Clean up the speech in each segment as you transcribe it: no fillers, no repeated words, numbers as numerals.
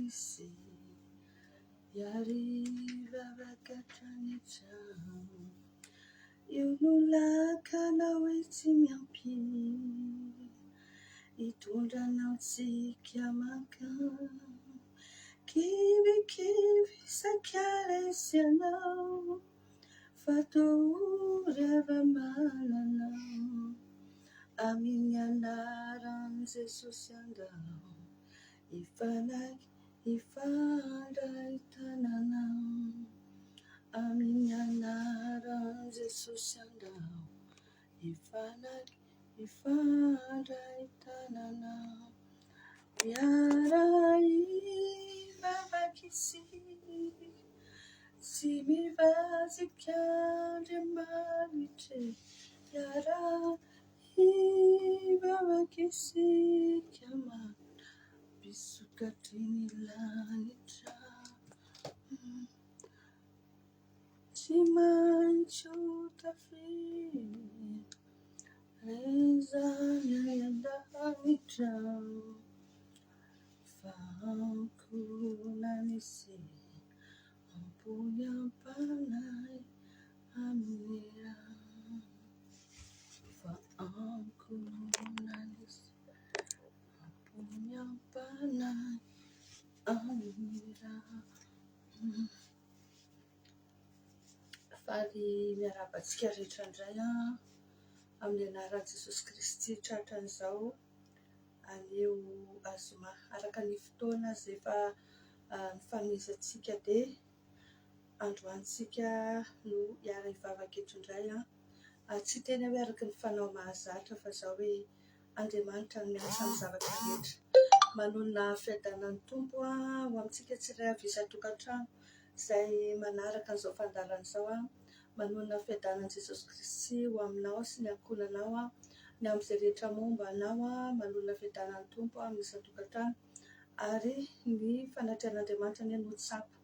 misy Yariva vakatanitra Yunulakana wetimiampi Itundana tsikiamaka Kivi sakare sianao Fatura vamananao Aminyanaran Jesus yandao Ifandai tananao Aminyanaran Jesus yandao Ifandai tananao Yarai vavakisi Simi vazikyande mariche Yarai vavakisi Kyama Bisukatini lanitra Chimanchu tafi Rezanya yandanitra Fakunanisi Ampunya panai Amira Fakunanisi Ampunya panai Amira Fady miarabantsika rehetra indray amin'ny anaran'i Jesosy Kristy tratran'izao aneo azoma araka ny fotoana izay efa nifanomezantsika dia androantsika no hiara hivavaka eto indray tsy tena hoe araka ny fanao mahazatra fa izao hoe Andriamanitra no miasa amin'ny zavatra rehetra manona fiadanan'ny tompo ho amintsika tsirairay avy isan-tokantrano izay manaraka an'izao fandarana izao manona fiadanan'i Jesosy Kristy ho aminao sy ny ankohonanao ny amin'izay rehetra momba anao manona fiadanan'ny tompo amin'ny isan-tokantrano ary ny fanatrehan'Andriamanitra ny hanontsapo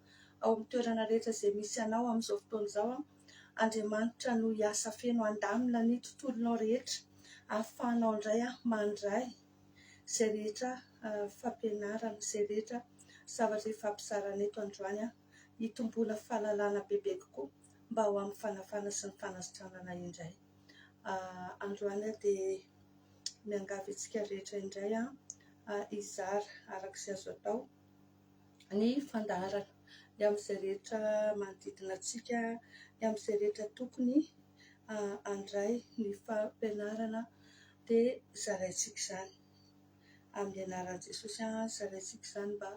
ao amin'ny toerana rehetra izay misy anao amin'izao fotoana izao Andriamanitra no hiasa feno andamina ny tontolonao rehetra ahafahanao indray mandray izay rehetra fampianarana izay rehetra zavatra fampizarana eto androany hitomboana fahalalana bebe kokoa mba ho amin'ny fanafana sy ny fanasitranana indray androany dia miangavy antsika rehetra indray izara arak'izay azo atao ny fandaharana ny amin'izay rehetra manodidina antsika ny amin'izay rehetra tokony andray ny fampianarana dia zaraintsika izany amin'ny anaran'i Jesosy zaraintsika izany mba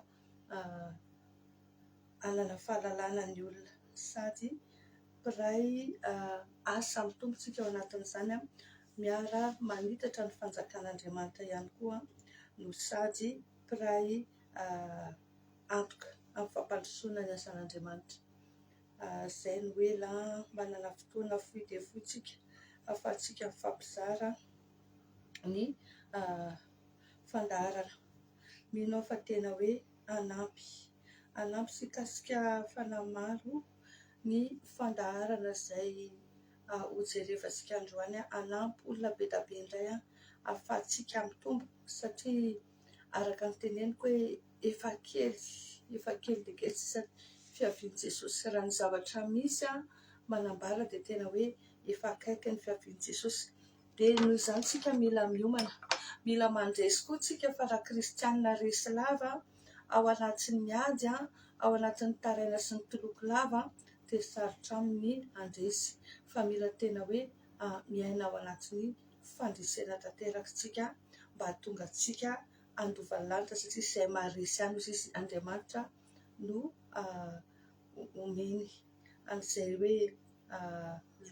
hanana fahalalana ny olona sady piray asa mitombotsika ao anatin'izany miara manitatra ny fanjakan'Andriamanitra ihany koa no sady piray antoka amin'ny fampandrosoana ny asan'Andriamanitra izay no ela manana fotoana fohy dia fohintsika ahafahantsika mifampizara ny fandaharana mino fa tena hoe anampy sikasika fanahy maro ny fandaharana izay hojerevantsika androany anampy olona be da be indray ahafahantsika mitombo satria araka ny teneniko hoe efa kely dia kely sisa fiavian'i Jesosy raha ny zavatra misy manambara dia tena hoe efa akaiky ny fiavian'i Jesosy dia noho izany tsika mila miomana mila mandresy koa tsika fa raha kristianina resy lava ao anatin'ny miady ao anatin'ny taraina sy ny toloko lava dia sarotra aminy andresy fa mila tena hoe miaina ao anatin'ny fandresena tanterakitsika mba hahatonga antsika andovan'ny lanitra satria izay maharesy ihany izy Andriamanitra no omeny an'izay hoe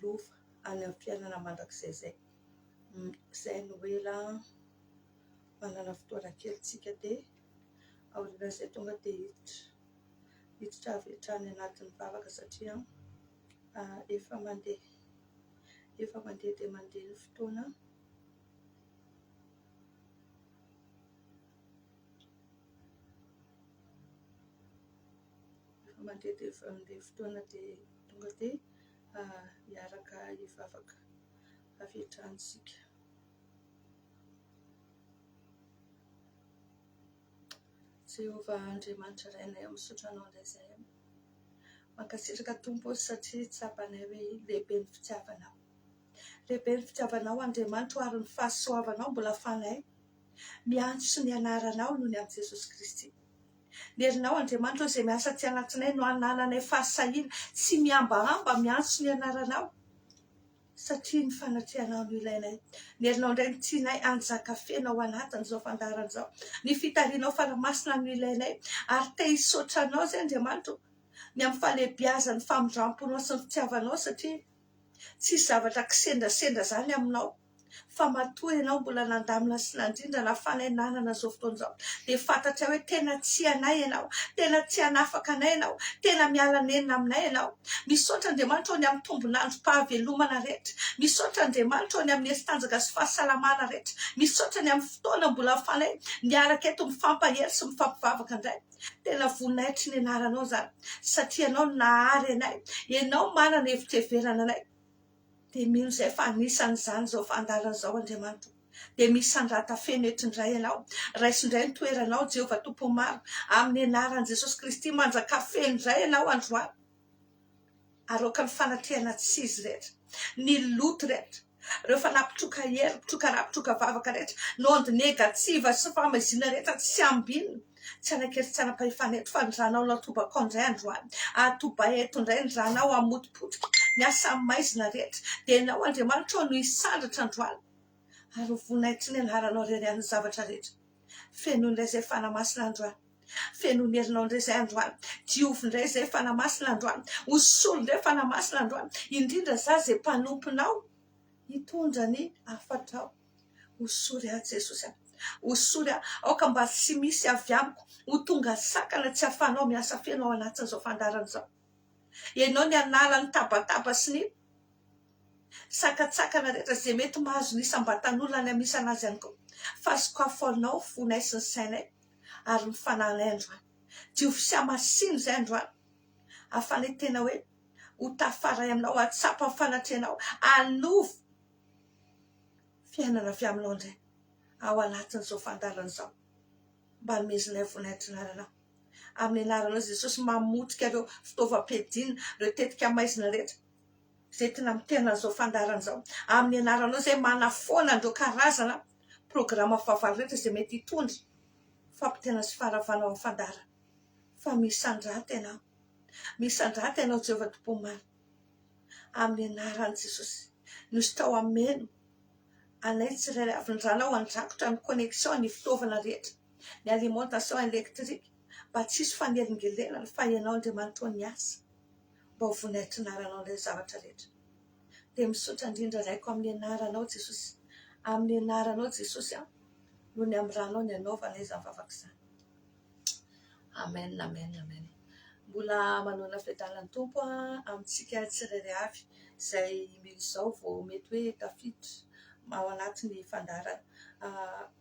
lova any amin'ny fiainana mandrakizay izay no ela manana fotoana kely tsika dia aorian'izay tonga dia hiditra avy hatrany anatin'ny vavaka satria efa mandeha dia mandeha ny fotoana mandeha fotoana dia tonga dia hiaraka hivavaka avy Jehova Andriamanitra iray misaotra anao indray izay. Mankasitraka Tompo satria tsapanay hoe lehibe ny fitiavanao. Lehibe ny fitiavanao Andriamanitra ary ny fahasoavanao mbola fanay. Miantso ny anaranao noho ny amin'i Jesosy Kristy. Nerinao Andriamanitra izay miasa aty anatinay no hanananay fahasahiana tsy miambahamba miantso ny anaranao. Satria ny fanatrehanao no ilainay. Nerinao indray ny tianay anjaka fena ao anatin'izao fandaharan'izao. Ny fitarianao fanamasina no ilainay. Ary te hisaotra anao izay Andriamanitra ny amin'ny fahalehibiazan'ny famindramponao sy ny fitiavanao satria tsy zavatra kisendrasendra zany aminao. Fa matoa ianao mbola nandamina sy nandrindra na fanainanana zao fotoan'izao. Dia fantatra hoe tena tianay ianao, tena tianafaka anay ianao, tena miala nenina aminay ianao. Misaotra Andriamanitra ny amin'ny tombonandrom-pahavelomana rehetra. Misaotra Andriamanitra ny amin'ny hery-tanjaka sy fahasalamana rehetra. Misaotra ny amin'ny fotoana mbola fanay miaraka eto mifampahery sy mifampivavaka indray. Tena vonaitry ny anaranao zany satria ianao nahary anay, ianao manana hevitra-heverana anay. Dia mino izay fa anisan'izany izao fandaharan'izao Andriamanitra. Dia misandrata feno etindray ianao. Raisindray ny toeranao Jehovah Tompo maro amin'ny anaran'i Jesosy Kristy manjaka feno indray ianao androany. Aroka ny fanatrehana tsy izy rehetra, ny loto rehetra, ireo fanapitroka hery, pitroka ra, pitroka vavaka rehetra, nondy negativa sy famezina rehetra tsy ambinina. Tsy anankely tsy anam-pahefana eto fa ny ranao natobako indray androany. Atoba eto indray ny ranao amotipotika ny asa maizina rehetra. Dia ianao Andriamanitra no hisandratra androany. Ary vonaitry ny anaranao reny amin'ny zavatra rehetra. Feno indray izay fanamasina androany. Feno ny herinao indray izay androany. Diovy indray izay fanamasina androany. Hosolo indray fanamasina androany. Indrindra za izay mpanomponao hitondra ny afatrao. Hosory ahy Jesosy. Hosory ahy. Aoka mba tsy misy avy amiko ho tonga sakana tsy ahafahanao miasa feno ao anatin'izao fandaharan'izao. Ianao ny anala ny tabataba sy ny sakatsakana rehetra izay mety mahazo nisambatan'olona ny amisy anazy ihany koa. Fa sokafanao fonay sy ny sainay ary ny fananay androany. Diovy sy hamasiny izay androany. Ahafanay tena hoe ho tafaray aminao, atsapa ny fanatrehanao, anova fiainana avy aminao indray ao anatin'izao fandaharan'izao. Mba nomezinay vonaitry ny anaranao. Amin'ny anaranao Jesosy mamotrika ireo fitaovam-piadiana, ireo tetika maizina rehetra. Izay tena mitena an'izao fandaharan'izao. Amin'ny anaranao izay manafoana ireo karazana programa fahavalo rehetra izay mety hitondra fampitena sy faravanao amin'ny fandahara. Fa misandrata ianao. Misandrata ianao Jehovah Tompo maro. Amin'ny anaran'i Jesosy. Nosy tao ameno. Anay tsirairay avy ny ranao andrakotra ny connexion ny fitaovana rehetra. Ny alimentation électrique. Mba tsisy fanelingelenana fa ianao Andriamanitra ny asa. Mba ho vonaitry ny anaranao ilay zavatra rehetra. Dia misaotra indrindra raiko amin'ny anaranao Jesosy. Amin'ny anaranao Jesosy noho ny amin'ny ranao ny anaovana izany vavaka izany. Amen, amen, amen. Mbola manona fiadalan'ny Tompo amintsika tsirairay avy izay izao vao mety hoe tafiditra ao anatin'ny fandaharana.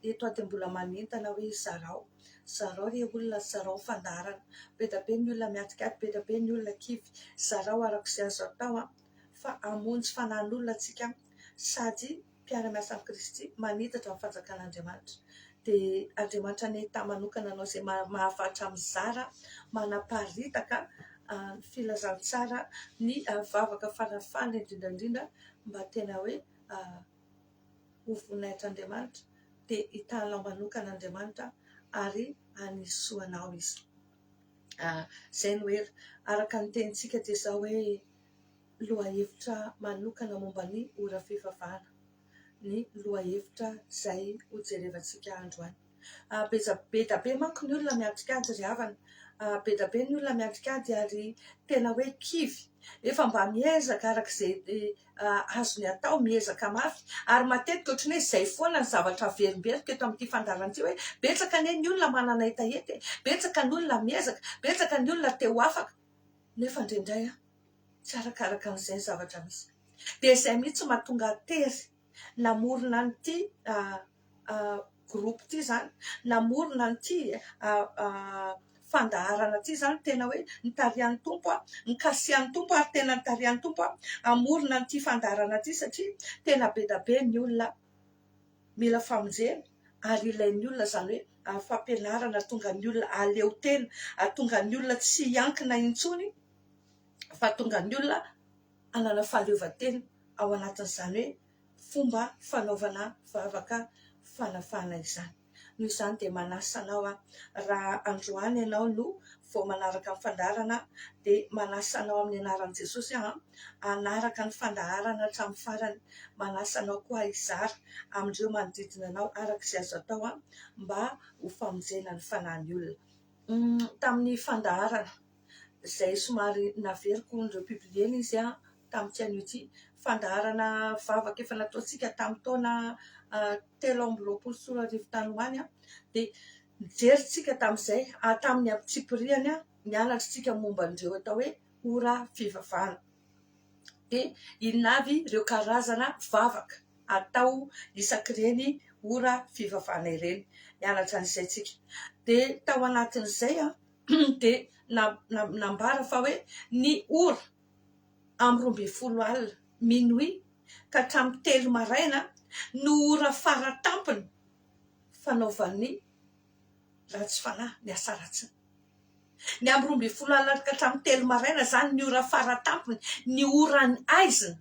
Eto dia mbola manentana hoe zarao. Zarao re olona, zarao fandaharana. Be da be ny olona miatikady, be da be ny olona kivy. Zarao arak'izay azo atao fa hamonjy fanan'olona antsika sady mpiara-miasa amin'ny Kristy manitatra amin'ny fanjakan'Andriamanitra. Dia Andriamanitra ny ta manokana anao izay mahavatra amin'ny zara, manaparitaka ny filazantsara, ny vavaka farafana indrindrandrindra mba tena hoe ho vonaitra Andriamanitra dia hitanao manokana Andriamanitra ary anisoanao izy. Izay no hoe araka ny tenintsika dia izao hoe lohahevitra manokana momba ny ora fivavahana. Ny lohahevitra izay ho jerevantsika androany. Be da be manko ny olona miatrikady ry havana. Be da be ny olona miatrikady ary tena hoe kivy. Efa mba miezaka arak'izay azony atao, miezaka mafy. Ary matetika ohatran'ny hoe izay foana ny zavatra verimberika eto amin'ity fandaharana ity hoe betsaka anie ny olona manana hetaheta, betsaka ny olona miezaka, betsaka ny olona te ho afaka. Nefa indraindray tsy arakaraka an'izay zavatra misy. Dia izay mihitsy mahatonga tery namorona an'ity groupe ity zany, namorona an'ity fandaharana ity zany tena hoe nitarian'ny Tompo, nikasihan'ny Tompo ary tena nitarian'ny Tompo amorona an'ity fandaharana ity satria tena be da be ny olona mila famonjena ary ilain'ny olona zany hoe fampianarana tonga ny olona aleo tena, atonga ny olona tsy hiankina intsony, fa tonga ny olona anana fahaleovan-tena ao anatin'izany hoe fomba fanaovana vavaka fanafana izany. Noho izany dia manasa anao raha androany ianao no vao manaraka ny fandaharana, dia manasa anao amin'ny anaran'i Jesosy hanaraka ny fandaharana hatramin'ny farany. Manasa anao koa izara amin'ireo manodidina anao araka izay azo atao mba ho famonjena ny fanahin'ny olona. Tamin'ny fandaharana izay somary naveriko ndreo biblieny izy tamin'ny an'ity fandaharana vavaka efa nataontsika tamin'ny taona 13 tany hoany dia nijerintsika tamin'izay tamin'ny amitsipiriany nianatra tsika momba an'ireo atao hoe ora fivavahana. Dia inavy ireo karazana vavaka atao isakireny ora fivavahana ireny, nianatra an'izay tsika. Dia tao anatin'izay dia nambara fa hoe ny ora amin'ny 12 minuit ka hatramin'ny 3 maraina no ora faratampony fanaovan'ny ratsy fanahy, ny asa ratsy. Ny amin'ny 12 alina ka hatramin'ny 3 maraina zany ny ora faratampony, ny orany aizina,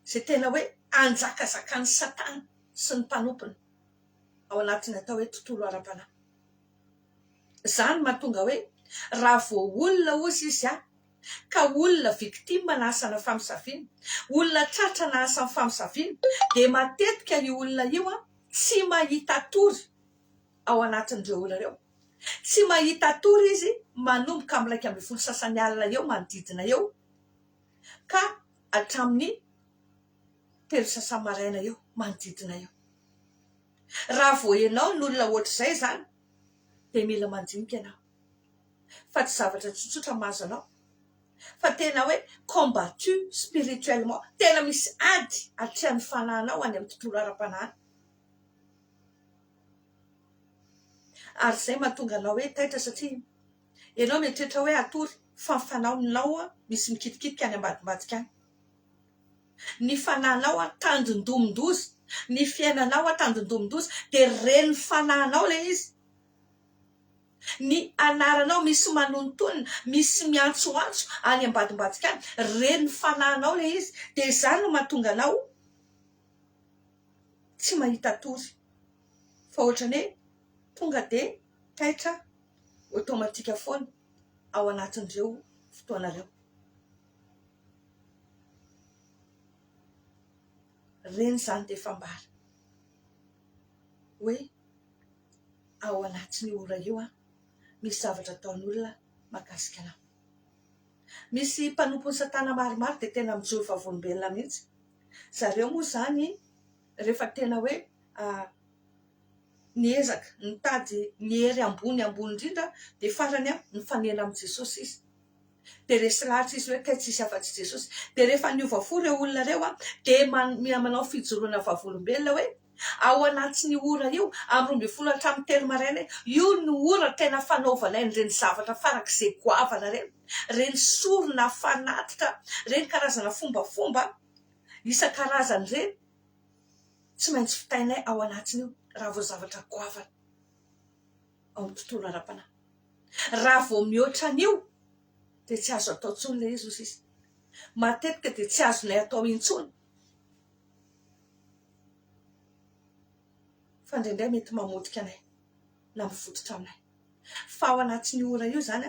izay tena hoe anjakazakany Satana sy ny mpanompony ao anatin'ny atao hoe tontolo ara-panahy. Izany mahatonga hoe raha vao olona ozy izy ka olona victime na asana famisaviana, olona tratra na asana famisaviana, dia matetika io olona io tsy mahita tory ao anatin'ireo olona ireo. Tsy mahita tory izy manomboka amin'ny 12 sasany alina eo manodidina eo ka hatramin'ny 3 sasany maraina eo manodidina eo. Raha vao ianao n'olona ohatr'izay zany dia mila mandinika ianao fa tsy zavatra tsotsotra mahazo anao, fa tena hoe combattu spirituellement, tena misy ady hatrehan'ny fanahinao any amin'ny tontolo ara-panahy. Ary izay mahatonga anao hoe taitra, satria ianao mieritreritra hoe atory fa ny fanahinao misy mikitikitika any ambadimbadika any. Ny fanahinao tandindomin-doza, ny fiainanao tandindomin-doza, dia reny fanahinao le izy. Ny anaranao misy manontonona, misy miantsoantso any ambadimbadika any, reny fanahinao le izy. Dia izany no mahatonga anao tsy mahita tory, fa ohatrany hoe tonga dia taitra automatika foana ao anatin'ireo fotoanareo. Reny zany dia fambara hoe ao anatin'ny ora io misy zavatra ataon'olona mahakasika anao. Misy mpanompon'ny Satana maromaro dia tena mijoro vavolombelona mihitsy. Zareo moa zany rehefa tena hoe niezaka nitady ny hery ambony indrindra, dia farany nifanena amin'i Jesosy izy. Dia resy lahatra izy hoe tsy isy afa-tsy Jesosy. Dia rehefa niova fo ireo olona ireo dia manao fijoroana vavolombelona hoe ao anatin'ny ora io amin'ny 12 hatramin'ny 3 maraina io no ora tena fanaovana ireny zavatra farak'izay goavana reny, reny sorona fanatitra, reny karazana fombafomba isan-karazany reny, tsy maintsy fitainay ao anatin'io raha vao zavatra goavana ao amin'ny tontolo ara-panahy. Raha vao mihoatra an'io dia tsy azo atao intsony le izy ozy izy. Matetika dia tsy azonay atao intsony. Fa indraindray mety mamodika anay na mivototra aminay. Fa ao anatin'ny ora io zany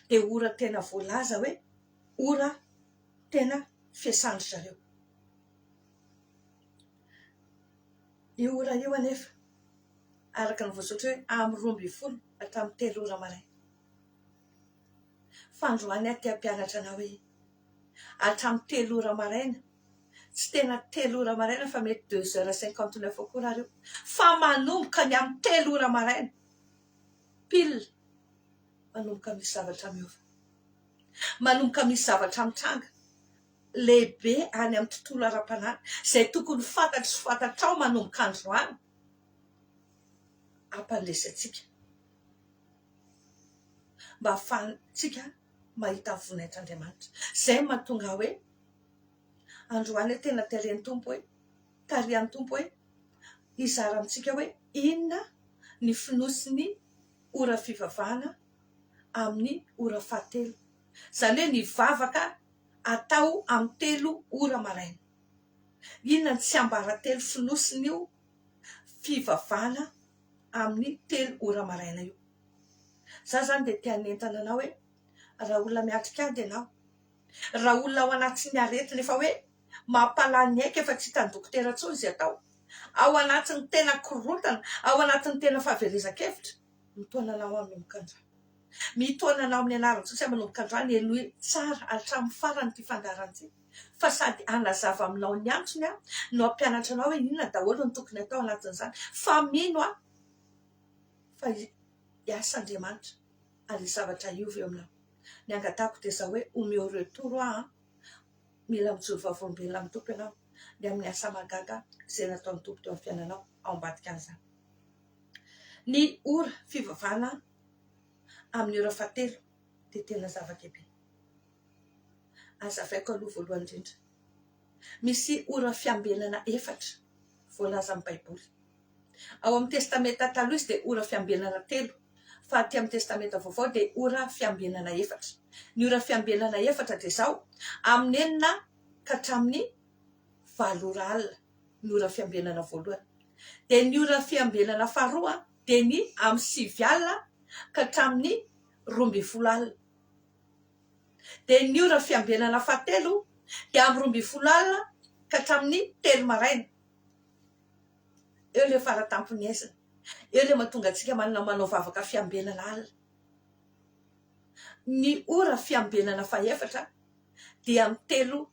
dia ora tena voalaza hoe ora tena fiasandry zareo. Io ora io anefa araka ny voasoratra hoe amin'ny 12 hatramin'ny 3 ora maraina. Fandroany aty ampianatra anao hoe hatramin'ny 3 ora maraina, tsy tena 3 ora maraina fa mety 2h59 koa raha reo, fa manomboka ny amin'ny 3 ora maraina pile manomboka misy zavatra miova, manomboka misy zavatra mitranga lehibe any amin'ny tontolo ara-panahy izay tokony fantatry sy fantatrao manomboka androany ampandresantsika mba ahafahantsika mahita voninahitran'Andriamanitra. Izay mahatonga hoe androany tena tarihan'ny tompo hoe izara amintsika hoe inona ny finosiny ora fivavahana amin'ny ora fahatelo. Zany hoe ny vavaka atao amin'ny 3 ora maraina. Inona tsy ambaratelo finosiny io fivavahana amin'ny 3 ora maraina io. Za zany dia tia nentina anao hoe raha olona miatrika ady ianao, raha olona ao anatin'ny aretina efa hoe mampalany aika efa tsy hitan'ny dokotera intsony izy atao, ao anatin'ny tena korontana, ao anatin'ny tena fahaverezan-kevitra, mitoana anao amin'ny mokandra, mitoana anao amin'ny anarany Jesosy manomboka androany elohe tsara hatramin'ny farany ity fandarana ity, fa sady hanazava aminao ny antsony no hampianatra anao hoe inona daholo ny tokony atao anatin'izany, fa mino fa Ias'Andriamanitra ary zavatra iova eo aminao. Ny angatahako dia izao hoe omeo retoro mila mijoro vavolombelona amin'ny tompo ianao dia amin'ny asa magaga izay nataon'ny tompo teo amin'ny fiainanao ao ambadika an'izany. Ny ora fivavahana amin'ny ora fahatelo dia tena zava-dehibe. Azavaiko aloha voalohany indrindra, misy ora fiambenana 4 voalaza amin'ny Baiboly. Ao amin'ny testamenta taloha izy dia ora fiambenana 3, fa aty amin'ny testamenta vaovao dia ora fiambenana 4. Ny ora fiambenana 4 dia izao amin'ny 4 ka hatramin'ny 7 ora alina ny ora fiambenana voalohany. Dia ny ora fiambenana faharoa dia ny amin'ny 7 alina ka hatramin'ny 12 alina. Dia ny ora fiambenana fahatelo dia amin'ny 12 alina ka hatramin'ny 3 maraina. Eo ilay faratampon'ny aizina. Eo ilay mahatonga antsika manao vavaka fiambenana alina. Ny ora fiambenana faha-4 dia amin'ny 3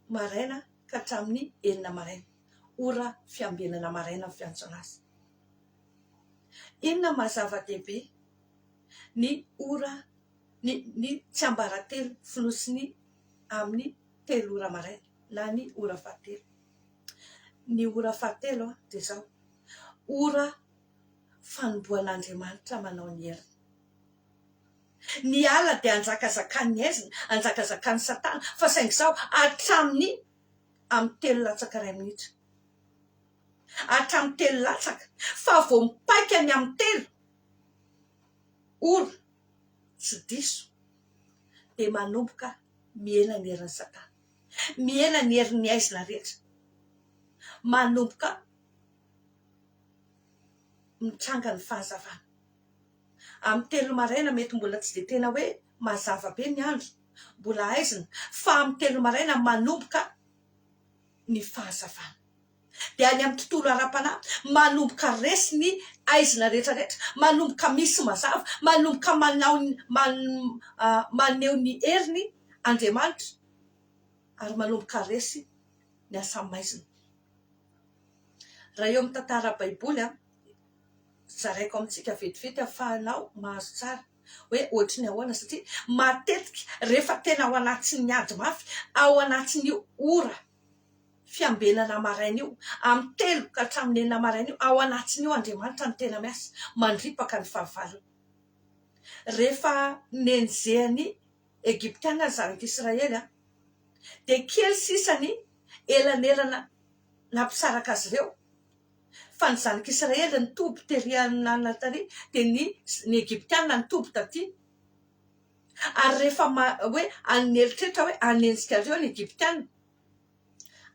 maraina ka hatramin'ny 9 maraina. Ora fiambenana maraina amin'ny fiantso azy. Inona mahazava-dehibe? Ny ora ny tsy ambaratelo finosiny amin'ny 3 ora maraina na ny ora fahatelo. Ny ora fahatelo dia izao ora fanombohan'Andriamanitra manao ny heriny. Ny ala dia anjakazakan'ny aizina, anjakazakan'ny Satana, fa saingy izao hatramin'ny amin'ny 3 latsaka 1 minitra. Hatramin'ny 3 latsaka fa vao mipaika ny amin'ny 3 ora tsy diso dia manomboka miela ny herin'ny Satana, miela ny herin'ny aizina rehetra, manomboka mitranga ny fahazavana. Amin'ny 3 maraina mety mbola tsy dia tena hoe mazava be ny andro, mbola aizina, fa amin'ny 3 maraina manomboka ny fahazavana. Dia any amin'ny tontolo ara-panahy manomboka resy ny aizina rehetrarehetra, manomboka misy mazava, manomboka maneho ny heriny Andriamanitra ary manomboka resy ny asa maizina. Raha eo amin'ny tantara Baiboly zaraiko amintsika vetivety ahafahanao mahazo tsara hoe ohatry ny ahoana, satria matetika rehefa tena ao anatin'ny ady mafy, ao anatin'io ora fiambenana maraina io, amin'ny 3 ka hatramin'ny 9 maraina io, ao anatin'io Andriamanitra ny tena miasa mandripaka ny fahavalony. Rehefa nenjehan'ny Egyptiana ny zanak'Israely dia kely sisany elanelana nampisaraka azy ireo, fa ny zanak'Israely ny toby tery anatary dia ny Egyptiana ny toby taty. Ary rehefa hoe aneritreritra hoe anenjika ireo ny Egyptiana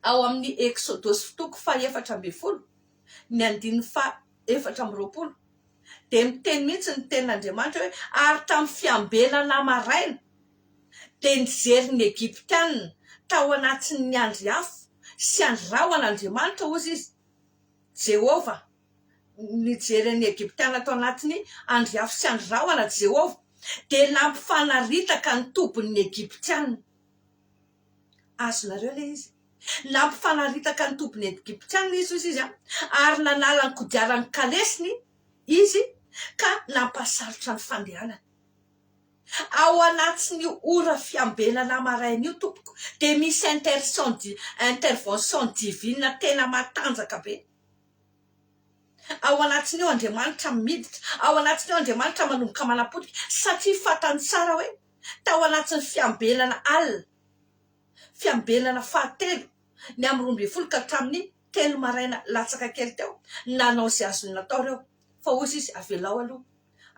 ao amin'ny Exodosy fitoko faha 14 ny 4:20 dia miteny mihitsy ny tenin'Andriamanitra hoe ary tamin'ny fiambenana maraina dia nijery ny Egyptiana tao anatin'ny andry afo sy andry rahon'Andriamanitra ozy izy. Jehova nijery ny Egyptiana tao anatin'ny andry afo sy andry rahona Jehova dia nampifanaritaka ny tobin'ny Egyptiana. Azonareo ilay izy? Nampifanaritaka ny tobin'ny Egyptiana izy ary nanala ny kodiaran'ny kalesiny izy ka nampasarotra ny fandehanana. Ao anatin'ny ora fiambenana maraina io tompoko dia misy intervention divine tena matanjaka be. Ao anatin'io Andriamanitra miditra, ao anatin'io Andriamanitra manomboka manapodika, satria fantany tsara hoe tao anatin'ny fiambenana alina, fiambenana fahatelo ny amin'ny 12 ka hatramin'ny 3 maraina latsaka kely teo nanao izay azony natao ireo, fa ozy izy avelao aloha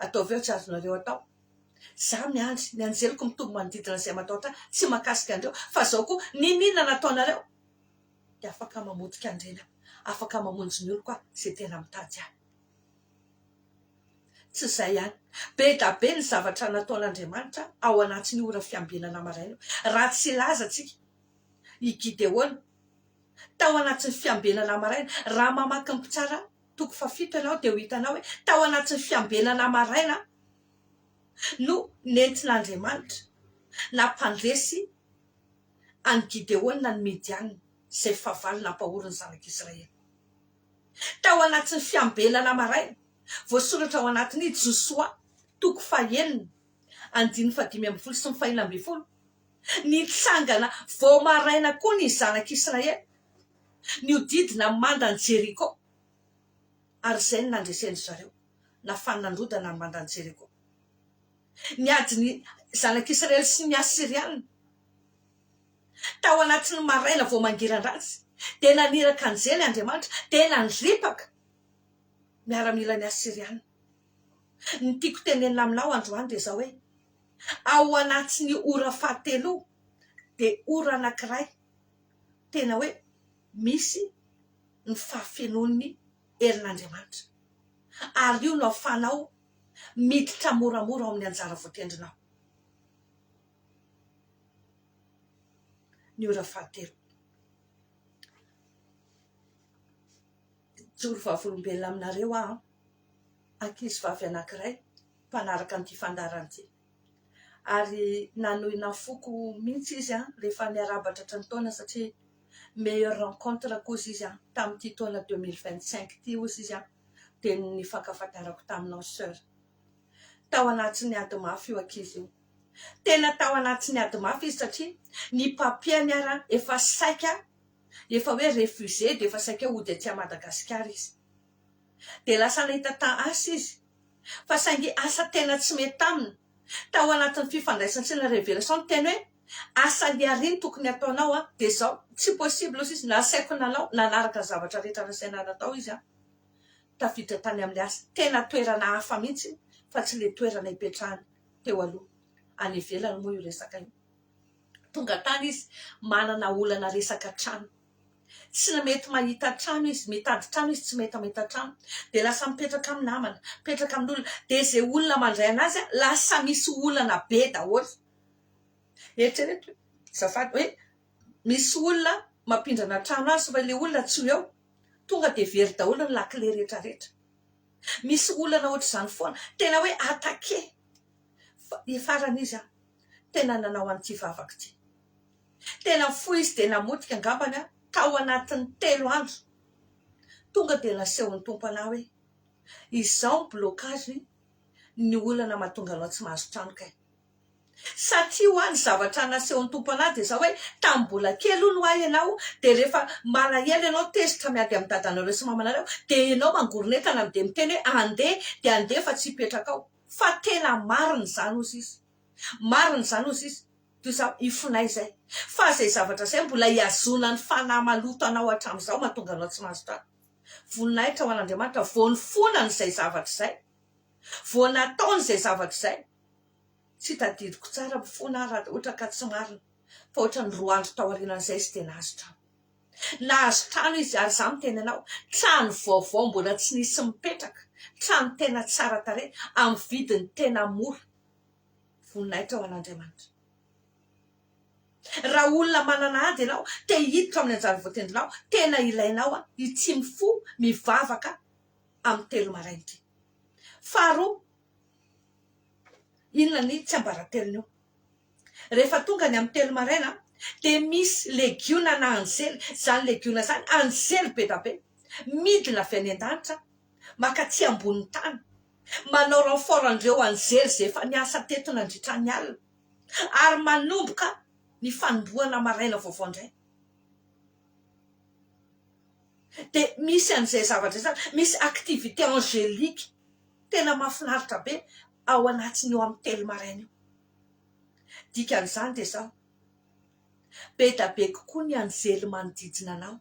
ataovy eo tsy azonareo atao za miandry ny anjeloko mitombo manodidina zay mataotra tsy makasika andreo fa zao koa ninona nataonareo de afaka mamodika andrena afaka mamonjy ny olo koa zay tena mitady ahy tsy zay ihany be da be ny zavatra nataon'Andriamanitra ao anatin'ny ora fiambinana maraina raha tsy lazatsika i Gideona tao anatin'ny fiambinana maraina raha mamaky ny mpitsara toko fafito ianao de ho hitanao hoe tao anatin'ny fiambinana maraina no nentin'Andriamanitra nampandresy any Gideona ny Midianina zay favaly nampahoriny zanak'Israely tao anatin'ny fiambinana maraina voasoratra ao anatin'ny Josoa toko 9 andiny 5 sy 4 nitsangana vao maraina koa ny zanak'Israely niodidina mandany Jeriko ary zay ny nandreseny zareo nafanandrodana ny mandany Jeriko niady ny zanak'Israely sy ny Asiriana tao anatin'ny maraina vao mangiran-dratsy de naniraka anjely Andriamanitra tena niripaka miaramila ny Asiriana ny tiako tenenina aminao androany de zao hoe ao anatin'ny ora fahatelo de ora anankiray tena hoe misy ny fahafenon'ny herin'Andriamanitra ary io no ahafanao miditra moramora ao amin'ny anjara voatendrinao ny ora fahatelo joro vavolombelona aminareo ankizy vavy anankiray mpanaraka an'ity fandaran'ity ary nanohina foko mihitsy izy rehefa niarabatra hatrany taona satria meilleure rencontre kozy izy tamin'ity taona 2025 ty ozy izy de nifankafantarako taminao sœur tao anatin'ny ady mafy io ankizy io tena tao anatin'ny ady mafy izy satria ny papiany ara efa saika efa hoe refusé de efa saika hody aty Madagasikara izy de lasa nahita asy izy fa saingy asa tena tsy mety aminy tao anatin'ny fifandraisany sy ny révélation tena hoe asa liariny tokony ataonao de zao tsy possible ozy izy nasaiko nanao nanaraka zavatra rehetra nasaina natao izy tafiditra tany amin'ny asa tena toerana hafa mihitsy fa tsy le toerana ipetrahany teo aloha any ivelany moa io resaka io tonga tany izy manana olana resaka trano tsy mety mahita trano izy mitady trano izy tsy mety mahita trano de lasa mipetraka amin'ny namana mipetraka amin'olona de zay olona mandray anazy lasa misy olana be daholo eritrereto zafady hoe misy olona mampindrana trano azy fa le olona tsy eo tonga de very daholo ny lakile rehetrarehetra misy olana ohatr' izany foana tena hoe atake farany izy tena nanao an'ity vavaka ity tena fo izy de namotika angambany tao anatin'ny 3 andro tonga de nasehon'ny tompo anah hoe izao blocage ny olana mahatonga anao tsy mahazo trano kay satria ho any zavatra nasehon'ny tompo anah de zao hoe tambola kely no ahy ianao de rehefa malahelo ianao tezitra miady amin'ny dadanareo sy mamanareo de ianao mangoronetana de miteny hoe andeha fa tsy hipetraka ao fa tena mariny zany ozy izy mariny zany ozy izy toy zao ifonay zay fa zay zavatra zay mbola hiazona ny fanahy maloto anao hatramin'izao mahatonga anao tsy mahazo trano voninahitra ho an'Andriamanitra vao ny fonany zay zavatra zay vao nataony zay zavatra zay tsy tadidiko tsara mifona raha ohatra ka tsy marina fa ohatra ny 2 andro tao aorianan'izay izy de nahazo trano izy ary za miteny anao trano vaovao mbola tsy nisy mipetraka trano tena tsara tare amin'ny vidiny tena mora voninahitra ho an'Andriamanitra raha olona manana ady ianao te hiditra amin'ny anjara voatendrinao tena ilainao itsy mifo mivavaka amin'ny 3 maraina ity faharoa inona ny tsy ambaratelony io rehefa tonga ny amin'ny 3 maraina de misy legiona na anjely zany legiona zany anjely be da be midina avy any an-danitra makatsy ambony tany manao renfort andreo anjely zay efa niasa teto nandritra ny alina ary manomboka ny fanomboana maraina vaovao indray de misy an'izay zavatra zany misy activité angélique tena mahafinaritra be ao anatiny eo amin'ny 3 maraina io dikan'izany de zao be da be kokoa ny anjely manodidina anao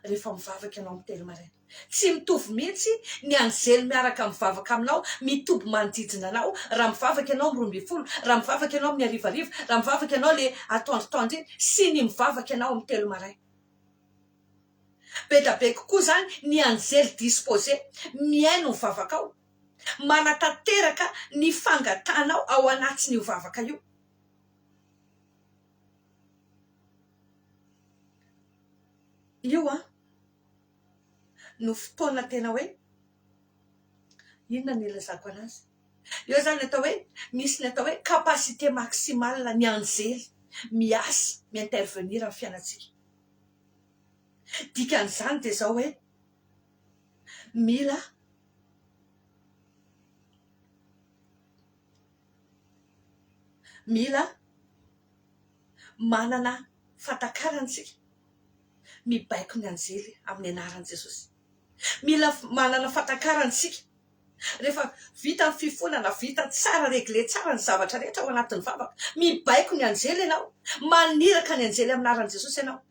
rehefa mivavaka ianao amin'ny telo maraina. Tsy mitovy mihitsy ny anjely miaraka mivavaka aminao mitoby manodidina anao raha mivavaka ianao amin'ny 12, raha mivavaka ianao amin'ny harivariva, raha mivavaka ianao le atoandrotoandro iny, sy ny mivavaka ianao amin'ny telo maraina. Be da be kokoa zany ny anjely disposé miaino mivavaka ao, manatanteraka ny fangatanao ao anatin'io vavaka io. Io no fotoana tena hoe inona ny ilazako anazy. Io zany atao hoe misy ny atao hoe capacité maximale ny anjely miasa mi-intervenir amin'ny fiainantsika. Dikan'izany dia zao hoe mila manana fantakarantsika mibaiko ny anjely amin'ny anaran'i Jesosy. Mila manana fantakarantsika rehefa vita ny fifonana, vita tsara, regle tsara ny zavatra rehetra ao anatin'ny vavaka, mibaiko ny anjely ianao, maniraka ny anjely amin'ny anaran'i Jesosy ianao.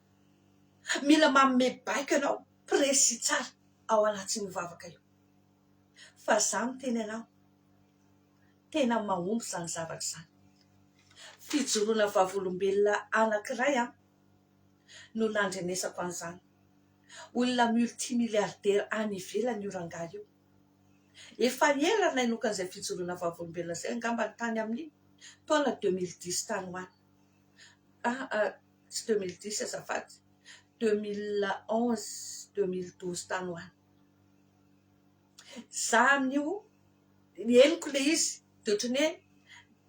Mila manome baiko ianao presy tsara ao anatin'ny vavaka io. Fa za miteny ianao, tena mahomby zany zavatra zany. Fijoroana vavolombelona anankiray no nandrenesako an'izany. Olona multimilliardaire any ivelany io rangahy io. Efa ela nainoka an'izay fijoroana vavolombelona zay, angamba tany amin'ny taona 2010 tany ho any. Tsy 2010 azafady, 2011 2012 tany ho any. Za amin'io henoko le izy de ohatrany hoe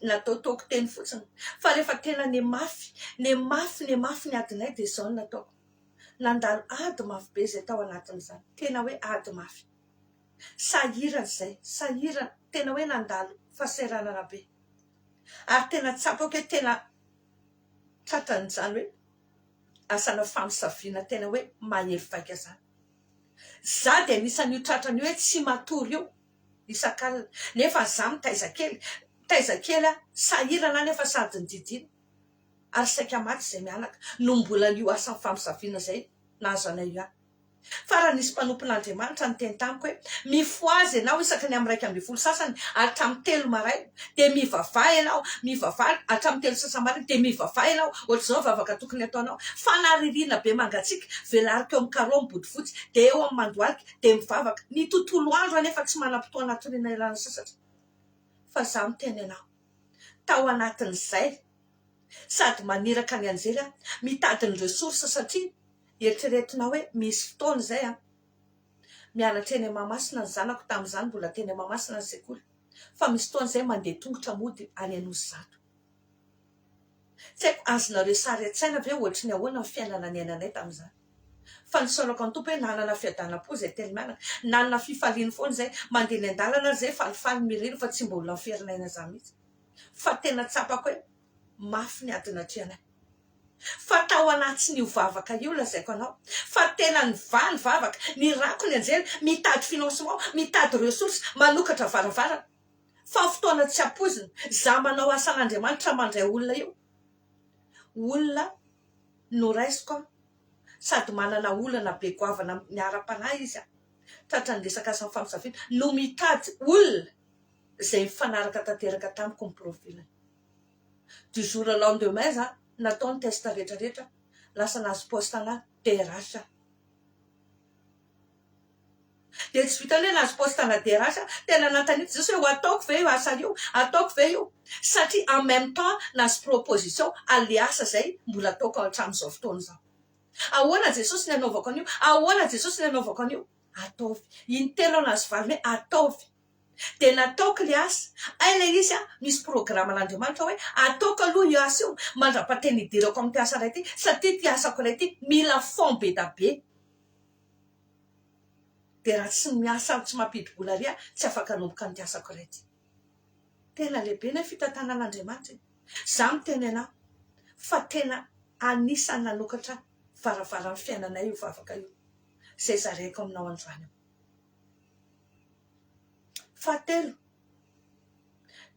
natao taoko teny fotsiny, fa rehefa tena ny mafy ny adinay dia zao no nataoko. Nandalo ady mafy be zay tao anatin'izany, tena hoe ady mafy. Sahirana izay, sahirana, tena hoe nandalo fahasahiranana be. Ary tena tsapako hoe tena tratran'izany hoe asana famisaviana tena hoe mahery vaika zany. Za dia anisan'io tratran'io hoe tsy matory io isan-kalina, nefa za mitaiza kely sahirana nefa sady nididina, ary saika maty izay mianaka no mbola io asan'ny famisaviana zay nahazo anay io. Fa raha nisy mpanompon'Andriamanitra niteny tamiko hoe mifoazy ianao isaky ny amin'ny 1 sasany hatramin'ny 3 maraina, dia mivavaha ianao, mivavaha hatramin'ny 3 sasany maraina, dia mivavaha ianao, ohatr'izao vavaka tokony ataonao. Fanaririana be mangatsiaka, velarika eo amin'ny carreau mibody fotsy, dia eo amin'ny mandoalika, dia mivavaka. Ny tontolo andro anefa tsy manam-potoana toriana ialana sasatra. Fa za miteny ianao, tao anatin'izay sady maniraka ny anjely mitady ny resource, satria eritreretinao hoe misy fotoana izay mianatra eny Mahamasina ny zanako tamin'izany, mbola teny Mahamasina ny sekoly, fa misy fotoana izay mandeha tongotra mody any Anosizato. Tsy haiko azonareo sary an-tsaina ve ohatra ny ahoana ny fiainana ny ainanay tamin'izany. Fa ny saolako ny tompo hoe nanana fiadanam-po zay teny mianaka, nanana fifaliany foana zay, mandeha ny an-dalana zay falifaly mirino, fa tsy mbola ny fierinana za mihitsy. Fa tena tsapako hoe mafy ny adina trianay. Fa tao anatin'io vavaka io lazaiko anao, fa tena ny vavaka, ny rako ny anjely, mitady financement, mitady ressource, manokatra varavarana. Fa fotoana tsy ampoizina, za manao asan'Andriamanitra mandray olona io. Olona no raisiko, sady manana olana be goavana miara-panahy izy tratra ny resaka asan'ny famisaviana, no mitady olona zay mifanaraka tanteraka tamiko ny profiliny. Du jour au lendemain za natao ny test rehetrarehetra, lasa nahazo postana DRH. Dia tsy vitany hoe nahazo postana DRH, tena nantanita Jesosy hoe ataoko ve io asa io, ataoko ve io, satria en même temps nahazo proposition ale asa zay mbola ataoko hatramin'izao fotoana izao. Ahoana Jesosy ny anaovako an'io, ahoana Jesosy ny anaovako an'io, ataovy. Intelo nahazo valiny hoe ataovy. Dia nataoko le asa, aila izy misy programa n'Andriamanitra hoe ataoko aloha io asa io, mandra-pateny idirako amin'ny ty asa iray ty, satria ty asako iray ty mila fond be da be. Dia raha tsy miasa tsy mampidi-bola ary tsy afaka hanomboka ny ty asako iray ty. Tena lehibe ny fitantanan'Andriamanitra. Za miteny anao, fa tena anisany nanokatra varavaran'ny fiainanay io vavaka io, zay zaraiko aminao androany. Fahatelo,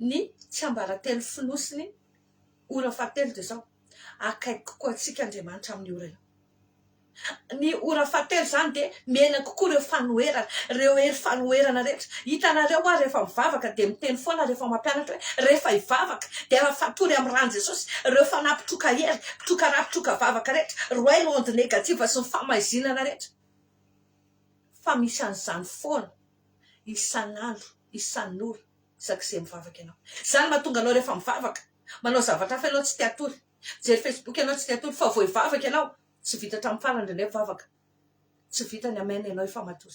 ny tsiambaratelo finosiny, ora fahatelo dia zao, akaiky kokoa antsika Andriamanitra amin'ny ora io. Ny ora fahatelo zany de mena kokoa reo fanoherana, reo hery fanoherana rehetra. Hitanareo a rehefa mivavaka de miteny foana rehefa mampianatra hoe rehefa hivavaka de fatory amin'ny rano Jesosy reo fanapitroka hery, pitroka rapitroka vavaka rehetra, roay ny onde negativa sy ny famaizinana rehetra. Fa misy an'izany foana isan'andro, isan'ora isak'izay mivavaka ianao. Zany mahatonga anao rehefa mivavaka manao zavatra hafa ianao tsy te hatory. Jery Facebook ianao tsy te hatory fa vao hivavaka ianao tsy vita hatramin'ny farany indray mivavaka. Tsy vita ny amaina ianao efa matory.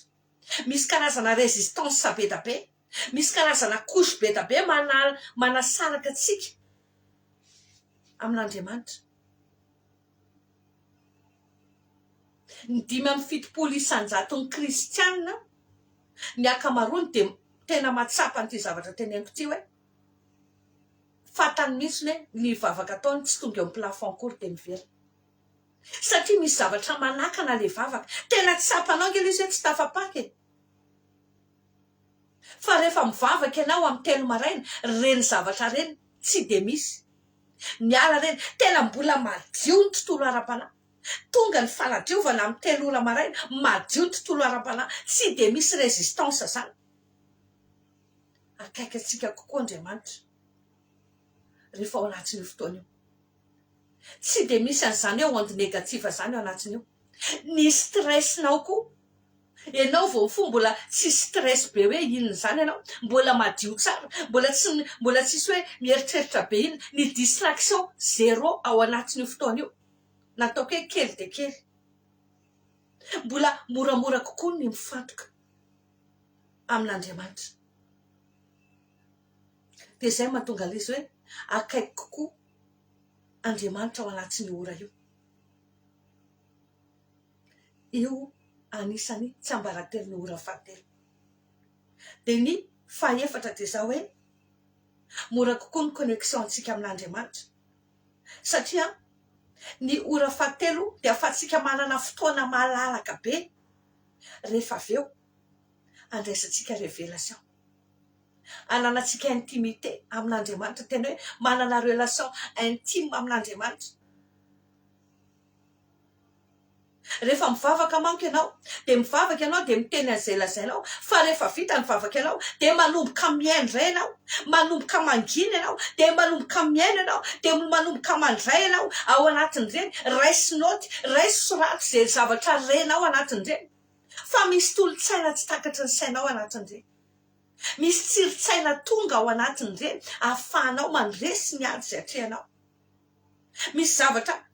Misy karazana résistance be da be. Misy karazana couche be da be manasaraka atsika amin'Andriamanitra. Ny 5.70 isan-jato ny kristianina ny akamaroany de tena matsapa an'ity zavatra teneniko ity hoe fatany mihitsy hoe ny vavaka ataony tsy tonga eo amin'ny plafond kory de miverina. Satria misy zavatra manakana le vavaka. Tena tsapanao ngely izy hoe tsy tafapaky. Fa rehefa mivavaka ianao amin'ny telo maraina, reny zavatra reny tsy de misy. Miala reny, tena mbola madio ny tontolo ara-panahy. Tonga ny fanadiovana amin'ny telo ora maraina, madio ny tontolo ara-panahy, tsy de misy résistance zany. Akaiky atsika kokoa Andriamanitra rehefa ao anatin'io fotoana io. Tsy de misy an'izany hoe onde négative zany ao anatin'io. Ny stressinao koa, ianao vao fo mbola tsy stress be hoe inona zany ianao, mbola madio tsara, mbola tsisy hoe mieritreritra be iny, ny distraction zéro ao anatin'io fotoana io. Nataoko hoe kely de kely. Mbola moramora kokoa ny mifantoka amin'Andriamanitra. De zay mahatonga izy hoe akaiky kokoa Andriamanitra ao anatin'ny ora io. Io anisany tsy ambaratelo ny ora fahatelo. De ny fahaefatra de zao hoe mora kokoa ny connexion antsika amin'Andriamanitra. Satria ny ora fahatelo de afatsika manana fotoana malalaka be rehefa avy eo andraisantsika révélation. Ananatsika intimité amin'Andriamanitra, tena hoe manana relation intime amin'Andriamanitra. Rehefa mivavaka manko ianao de miteny an'izay lazainao, fa rehefa vita ny vavaka ianao de manomboka miaina indray ianao, manomboka mangina ianao, de manomboka miaina ianao, de manomboka mandray ianao ao anatin'ireny raisinoty, raisoraty zay zavatra renao anatin'ireny. Fa misy tolotsaina tsy takatry ny sainao anatin'ireny. Misy tsiritsaina tonga ao anatin'ireny ahafahanao mandresy ny ady izay atrehanao. Misy zavatra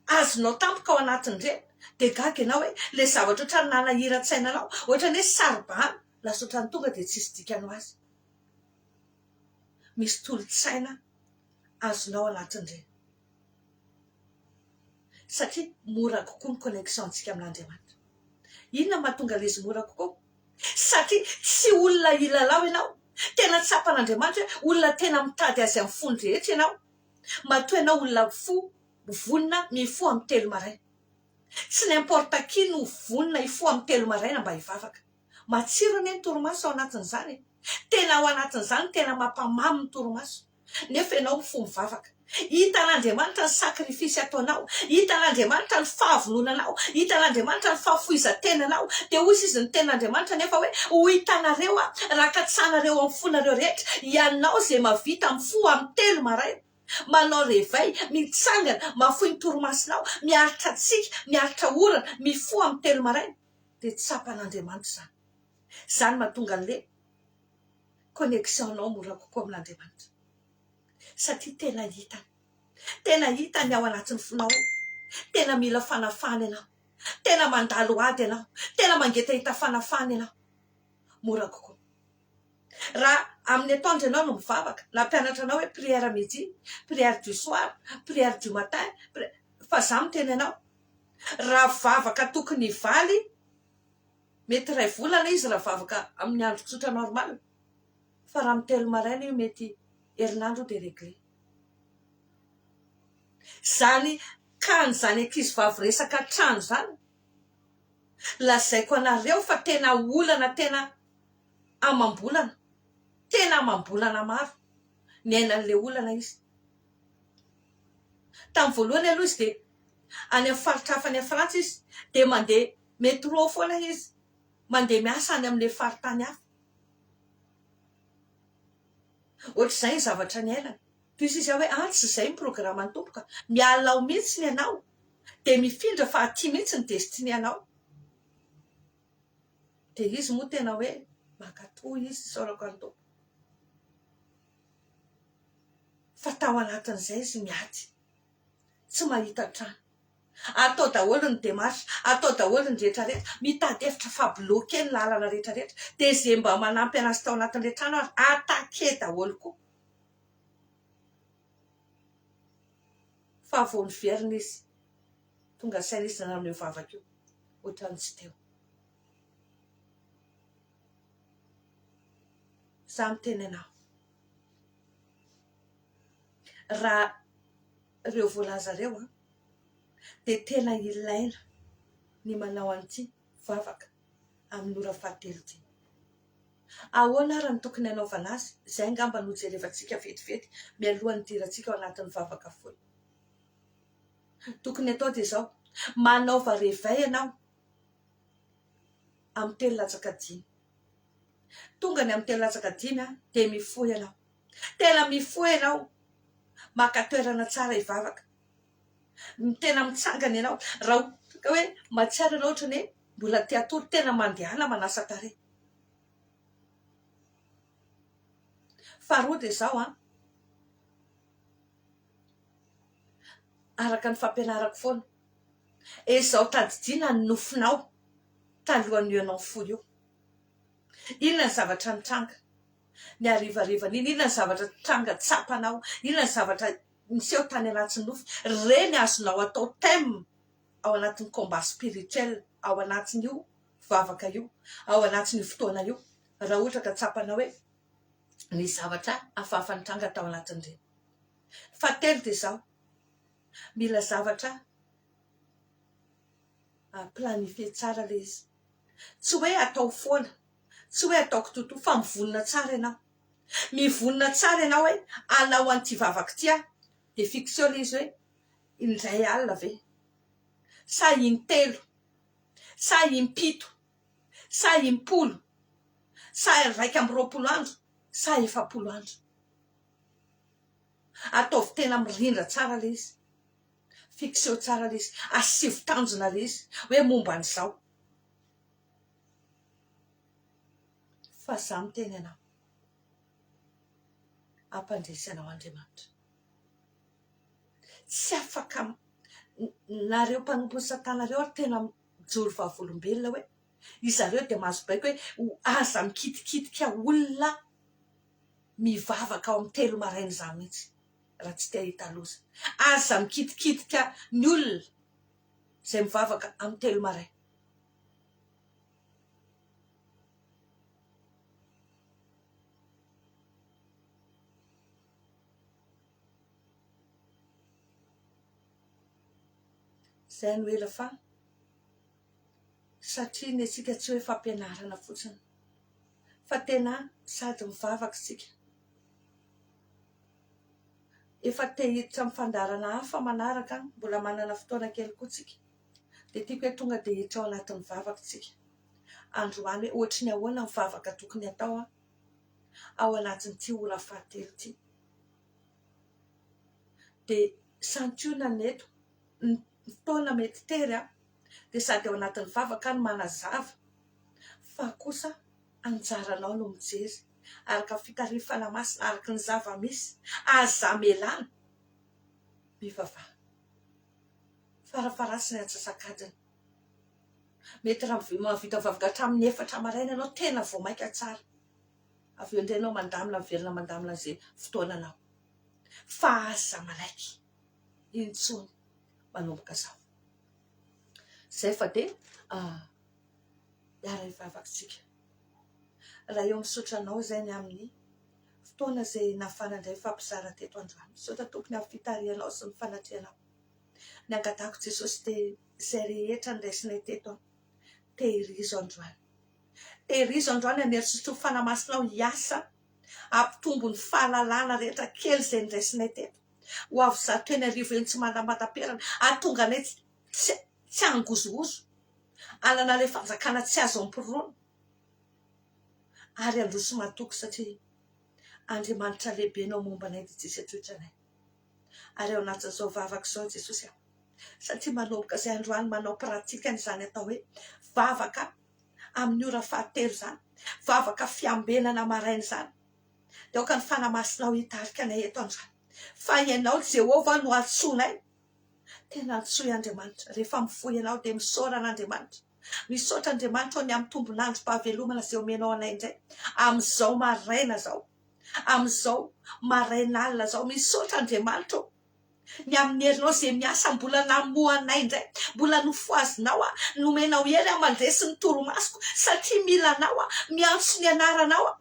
azonao tampoka ao anatin'ireny de gaga ianao hoe le zavatra ohatrany nanahira-tsainanao, ohatrany hoe saribana, lasa ohatrany tonga de tsisy dikanao azy. Misy tolotsaina azonao anatin'ireny. Satria mora kokoa ny connexion antsika amin'Andriamanitra. Inona mahatonga izy mora kokoa? Satria tsy olona ilalao ianao. Tena tsapan'Andriamanitra hoe olona tena mitady azy amin'ny fony rehetra ianao. Matoa ianao olona vonona mifoha amin'ny telo maraina. Tsy n'importe qui no vonona hifoha amin'ny telo maraina mba hivavaka. Matsiro anie ny torimaso ao anatin'izany. Tena ao anatin'izany tena mampamamy ny torimaso. Nefa ianao mifoha mivavaka. Hitan'Andriamanitra ny sakrifisy ataonao, hitan'Andriamanitra ny fahavononanao, hitan'Andriamanitra ny fahafoizan-tenanao. De hoy izy ny ten'Andriamanitra nefa hoe ho hitanareo rakatsanareo amin'ny fonareo rehetra, ianao zay mavita mifoha amin'ny telo maraina, manao réveil, mitsangana, mafohy ny torimasonao, miaritra atsika, miaritra orana, mifoha amin'ny telo maraina. De tsapan'Andriamanitra zany. Zany mahatonga an'le connexionnao mora kokoa amin'Andriamanitra. Satria tena hitany ao anatin'ny fonao, tena mila fanafana ianao, tena mandalo ady ianao, tena mangetahita fanafana ianao. Mora kokoa. Raha amin'ny atoandro ianao no mivavaka, na mpianatra anao hoe prière midi, prière du soir, prière du matin, fa za miteny ianao, raha vavaka tokony valy, mety ray volana izy raha vavaka amin'ny andro tsotra normal, fa raha amin'ny telo maraina io mety herinandro de réglé. Zany kany zany ankizivavy resaka trano zany, lazaiko anareo fa tena olana, tena amam-bolana maro ny ainan'le olana izy. Tamin'ny voalohany aloha izy de any amin'ny faritra hafa any Frantsa izy dia mandeha métro foana izy mandeha miasa any amin'ilay faritany hafa. Ohatr'izay zavatra ny ainany. Toy izy hoe tsy izay ny programan'ny tompoka. Mialao mihitsy ny ianao dia mifindra fa aty mihitsy ny destiny anao. Dia izy moa tena hoe mankatoy izy isaorako ny tompo. Fa tao anatin'izay izy miady, tsy mahita trano. Atao daholo ny démarche, atao daholo ny rehetrarehetra, mitady hevitra fa bloqué ny lalana rehetrarehetra. Dia izay mba manampy anazy tao anatin'ilay trano ary attaqué daholo koa. Fa vao niverina izy, tonga saina izy nanao vavaka io, ohatran'ny tsy teo. Za miteny ianao, raha ireo voalaza ireo dia tena ilaina ny manao an'ity vavaka amin'ny ora fahatelo ity. Ahoana ary ny tokony hanaovana azy? Izay angamba no jerevantsika vetivety mialohan'ny idirantsika ao anatin'ny vavaka foana. Tokony atao dia izao: manaova réveil ianao amin'ny 3:10. Tonga ny amin'ny 3:10 dia mifoha ianao. Tena mifoha ianao, maka toerana tsara hivavaka. Tena mitsangana ianao. Raha hoe mahatsiaro ianao ohatra ny hoe mbola te hatory, tena mandehana manasa tarehy. Faharoa dia izao araka ny fampianarako foana, izao tadidiana ny nofinao talohan'ny ianao fohy io. Inona ny zavatra nitranga ny harivarivan'iny? Inona ny zavatra tranga tsapanao? Inona ny zavatra niseho tany anatin'ny nofy? Reny azonao atao thème ao anatin'ny combat spirituel, ao anatin'io vavaka io, ao anatin'io fotoana io. Raha ohatra ka tsapanao hoe ny zavatra hafahafa nitranga tao anatin'ireny. Fahatelo dia izao: mila zavatra planifie tsara ilay izy. Tsy hoe atao foana, tsy hoe atao kitoto, fa mivonona tsara ianao. Mivonona tsara ianao hoe anao an'ity vavaka ity dia fixeo ilay izy hoe indray alina ve, sa in-telo, sa in-pito, sa in-polo, sa 120 andro, sa 70 andro. Ataovy tena mirindra tsara ilay izy, fixeo tsara ilay izy, asivo tanjona ilay izy hoe momba an'izao. Fa za miteny ianao, ampandresy anao Andriamanitra. Tsy afaka nareo mpanompo satanareo ary tena mijoro vavolombelona hoe izareo dia mahazo baiko hoe aza mikitikitika olona mivavaka ao amin'ny 3 maraina za mihitsy, raha tsy te hahita loza. Aza mikitikitika ny olona izay mivavaka amin'ny 3 maraina. Izay no ela fa satria ny antsika tsy hoe fampianarana fotsiny, fa tena sady mivavaka isika. Efa te hiditra amin'ny fandarana hafa manaraka, mbola manana fotoana kely koa tsika. Dia tiako hoe tonga dia hiditra ao anatin'ny vavaka tsika. Androany hoe ohatry ny ahoana ny vavaka tokony atao ao anatin'ity ora fahatelo ity. Dia santiona ny eto, ny fotoana mety tery dia sady ao anatin'ny vavaka ny manazava, fa kosa anjaranao no mijery araka fitarifana masina, araka ny zava-misy aza melana mivavaha. Farafarasiny antsasakadiny. Mety raha mahavita vavaka hatramin'ny 4 maraina ianao tena vao maika tsara. Avy eo indray ianao mandamina, miverina mandamina izay fotoananao. Fa aza malaiky intsony manomboka zao. Zay fa dia hiara hivavakantsika. Raha eo misaotra anao izay ny amin'ny fotoana izay nafana indray fampizara teto androany. Misaotra tompony amin'ny fitarihanao sy ny fanatrianao. Ny angatahako Jesosy dia izay rehetra niraisinay teto tehirizo androany. Tehirizo androany aneritry ny fanamasinao hiasa, ampitombo ny fahalalana rehetra kely izay niraisinay teto. Ho avy zato eny arivo eny tsy mandamata-perana, ahatonga anay tsy angozogozo anana le fanjakana tsy azo ampirona ary androso matoky satria Andriamanitra lehibe nao mombanay dia tsisy atotranay ary ao anatin'izao vavaka izao Jesosy satria manomboka izay androany manao pratika n'izany atao hoe vavaka amin'ny ora fahatelo zany vavaka fiambenana maraina zany dia aoka ny fanamasinao hitarika anay eto androany fa ianao Jehovah no antsoinay tena antsoy Andriamanitra rehefa mifoy ianao dia misaora an'Andriamanitra misaotra Andriamanitra ny amin'ny tombonandro pahavelomana izay omenao anay indray amin'izao maraina zao amin'izao marainalina zao misaotra Andriamanitra ny amin'ny herinao izay miasa mbola namoanay indray mbola nofoazinao nomenao hery mandresy ny toromasoko satria milanao miantso ny anaranao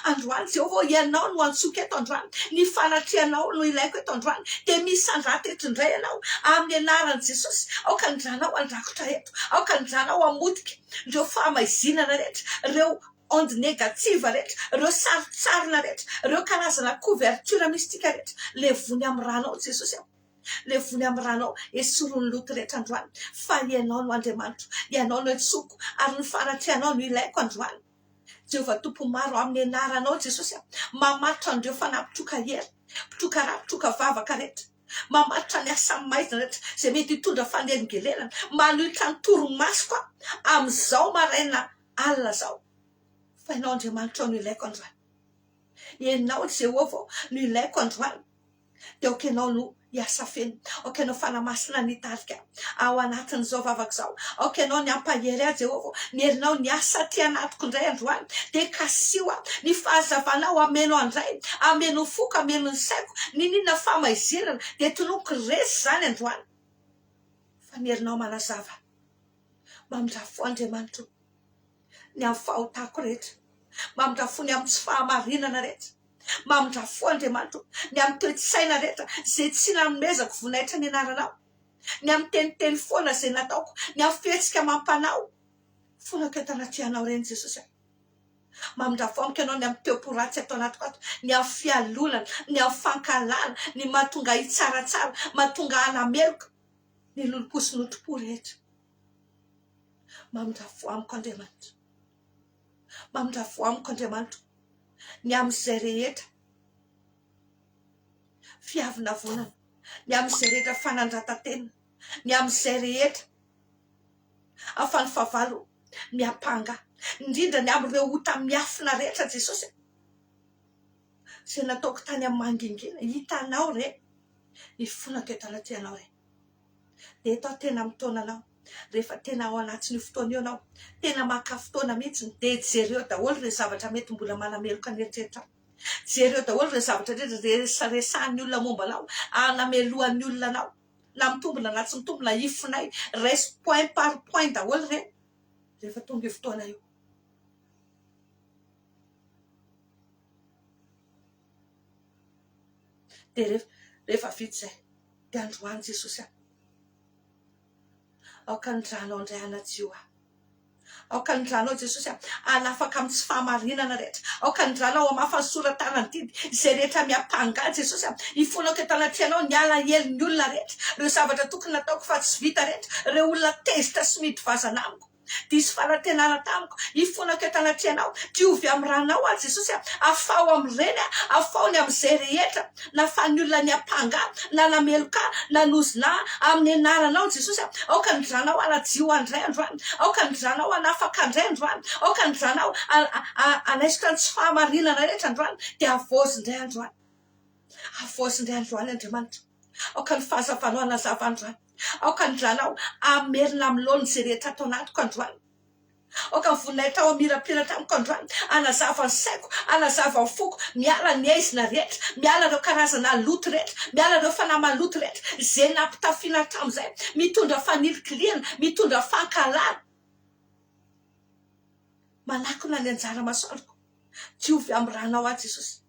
androany Jehovah ianao no antsoiko eto androany ny fanatrianao no ilaiko eto androany dia misandrata eto indray ianao amin'ny anaran'i Jesosy aoka andranao andrakotra eto aoka andranao amotika ireo famaizinana rehetra ireo onde négative rehetra ireo saritsarina rehetra ireo karazana couverture mystika rehetra levony amin'ny ranao Jesosy levony amin'ny ranao esorony loto rehetra androany fa ianao no Andriamanitra ianao no antsoko ary ny fanatrianao no ilaiko androany Jehovah tompo maro amin'ny anaranao Jesosy mamatotra andreo fanapitroka hery pitroka ra pitroka vavaka rehetra mamatotra ny asa maizina rehetra izay mety hitondra fanelingelelana manohitra ny toromasoko amin'izao maraina alina zao fa ianao Andriamanitra no ilaiko androany ianao Jehovah no ilaiko androany dia aoka ianao no hiasa feno aoka ianao fanamasina nitarika ao anatin'izao vavaka zao aoka ianao ny ampahery Jehovah ny herinao ny asa ty anatiko indray androany dia kasioa ny fahazavanao ameno andray ameno foko ameno ny saiko ninona famaizinana dia tonoko resy zany androany fa ny herinao manazava mamindrafo Andriamanitra ny amin'ny fahotako rehetra mamindrafo ny amin'ny tsy fahamarinana rehetra mamindrafo Andriamanitra ny amin'ny toe-tsaina rehetra izay tsy nanomezako vonaitra ny anaranao ny amin'ny teniteny foana izay nataoko ny amin'ny fihetsika mampanao fonako eto anatrianao reny Jesosy mamindrafo amiko ianao ny amin'ny teoporatsy atao anatiko ato ny amin'ny fialolana ny amin'ny fankalana ny mahatonga hitsaratsara mahatonga hanameloka ny loloposy notropo rehetra mamindrafo amiko Andriamanitra mamindrafo amiko Andriamanitra ny amin'izay rehetra fiavina vonana ny amin'izay rehetra fanandratan-tena ny amin'izay rehetra afany favalo miapanga indrindra ny amin'ireo ota miafina rehetra Jesosy izay nataoko tany amin'ny mangingina hitanao re ny fonako eto anatrianao re dia eto tena mitaonanao rehefa tena ao anatin'ny fotoana io anao tena maka fotoana mihitsy dia jereo daholo ireo zavatra mety mbola manameloka ny eritreritra jereo daholo ireo zavatra resaresahan'ny olona mombanao anamelohan'ny olona anao na mitombona na tsy mitombona ifonay raiso point par point daholo reny rehefa tonga io fotoana io dia rehefa vita zay dia androany Jesosy aoka andranao indray anadio aoka andranao Jesosy anafaka amin'ny tsy fahamarinana rehetra aoka andranao amafa ny soratana didy izay rehetra miapanga Jesosy ifonako eto anatrianao ny ala helin'ny olona rehetra ireo zavatra tokony nataoko fa tsy vita rehetra ireo olona tezitra sy midy vazana amiko diso fanatenana tamiko ifonako eto anatrianao diovy amin'ny ranao Jesosy afao amin'ireny afao ny amin'izay rehetra nafany olona ny apanga na nameloka nanozina amin'ny anaranao Jesosy aoka andranao anadio andray androany aoka andranao anafaka andray androany aoka andranao anaisitra ny tsy fahamarinana rehetra androany dia avozindray androany avozindray androany Andriamanitra aoka ny fahazavanao anazava androany aoka andranao amerina amin'ny lolony izay rehetra atao anatiko androany aoka ny voninahitra ao amirapiratra amiko androany anazava ny saiko anazava ny foko miala ny aizina rehetra miala ireo karazana loto rehetra miala ireo fanamaloto rehetra izay nampitafiana hatramin'izay mitondra fanirikiliana mitondra fankalana manakona ny anjara masoaloko diovy amin'ny ranao Jesosy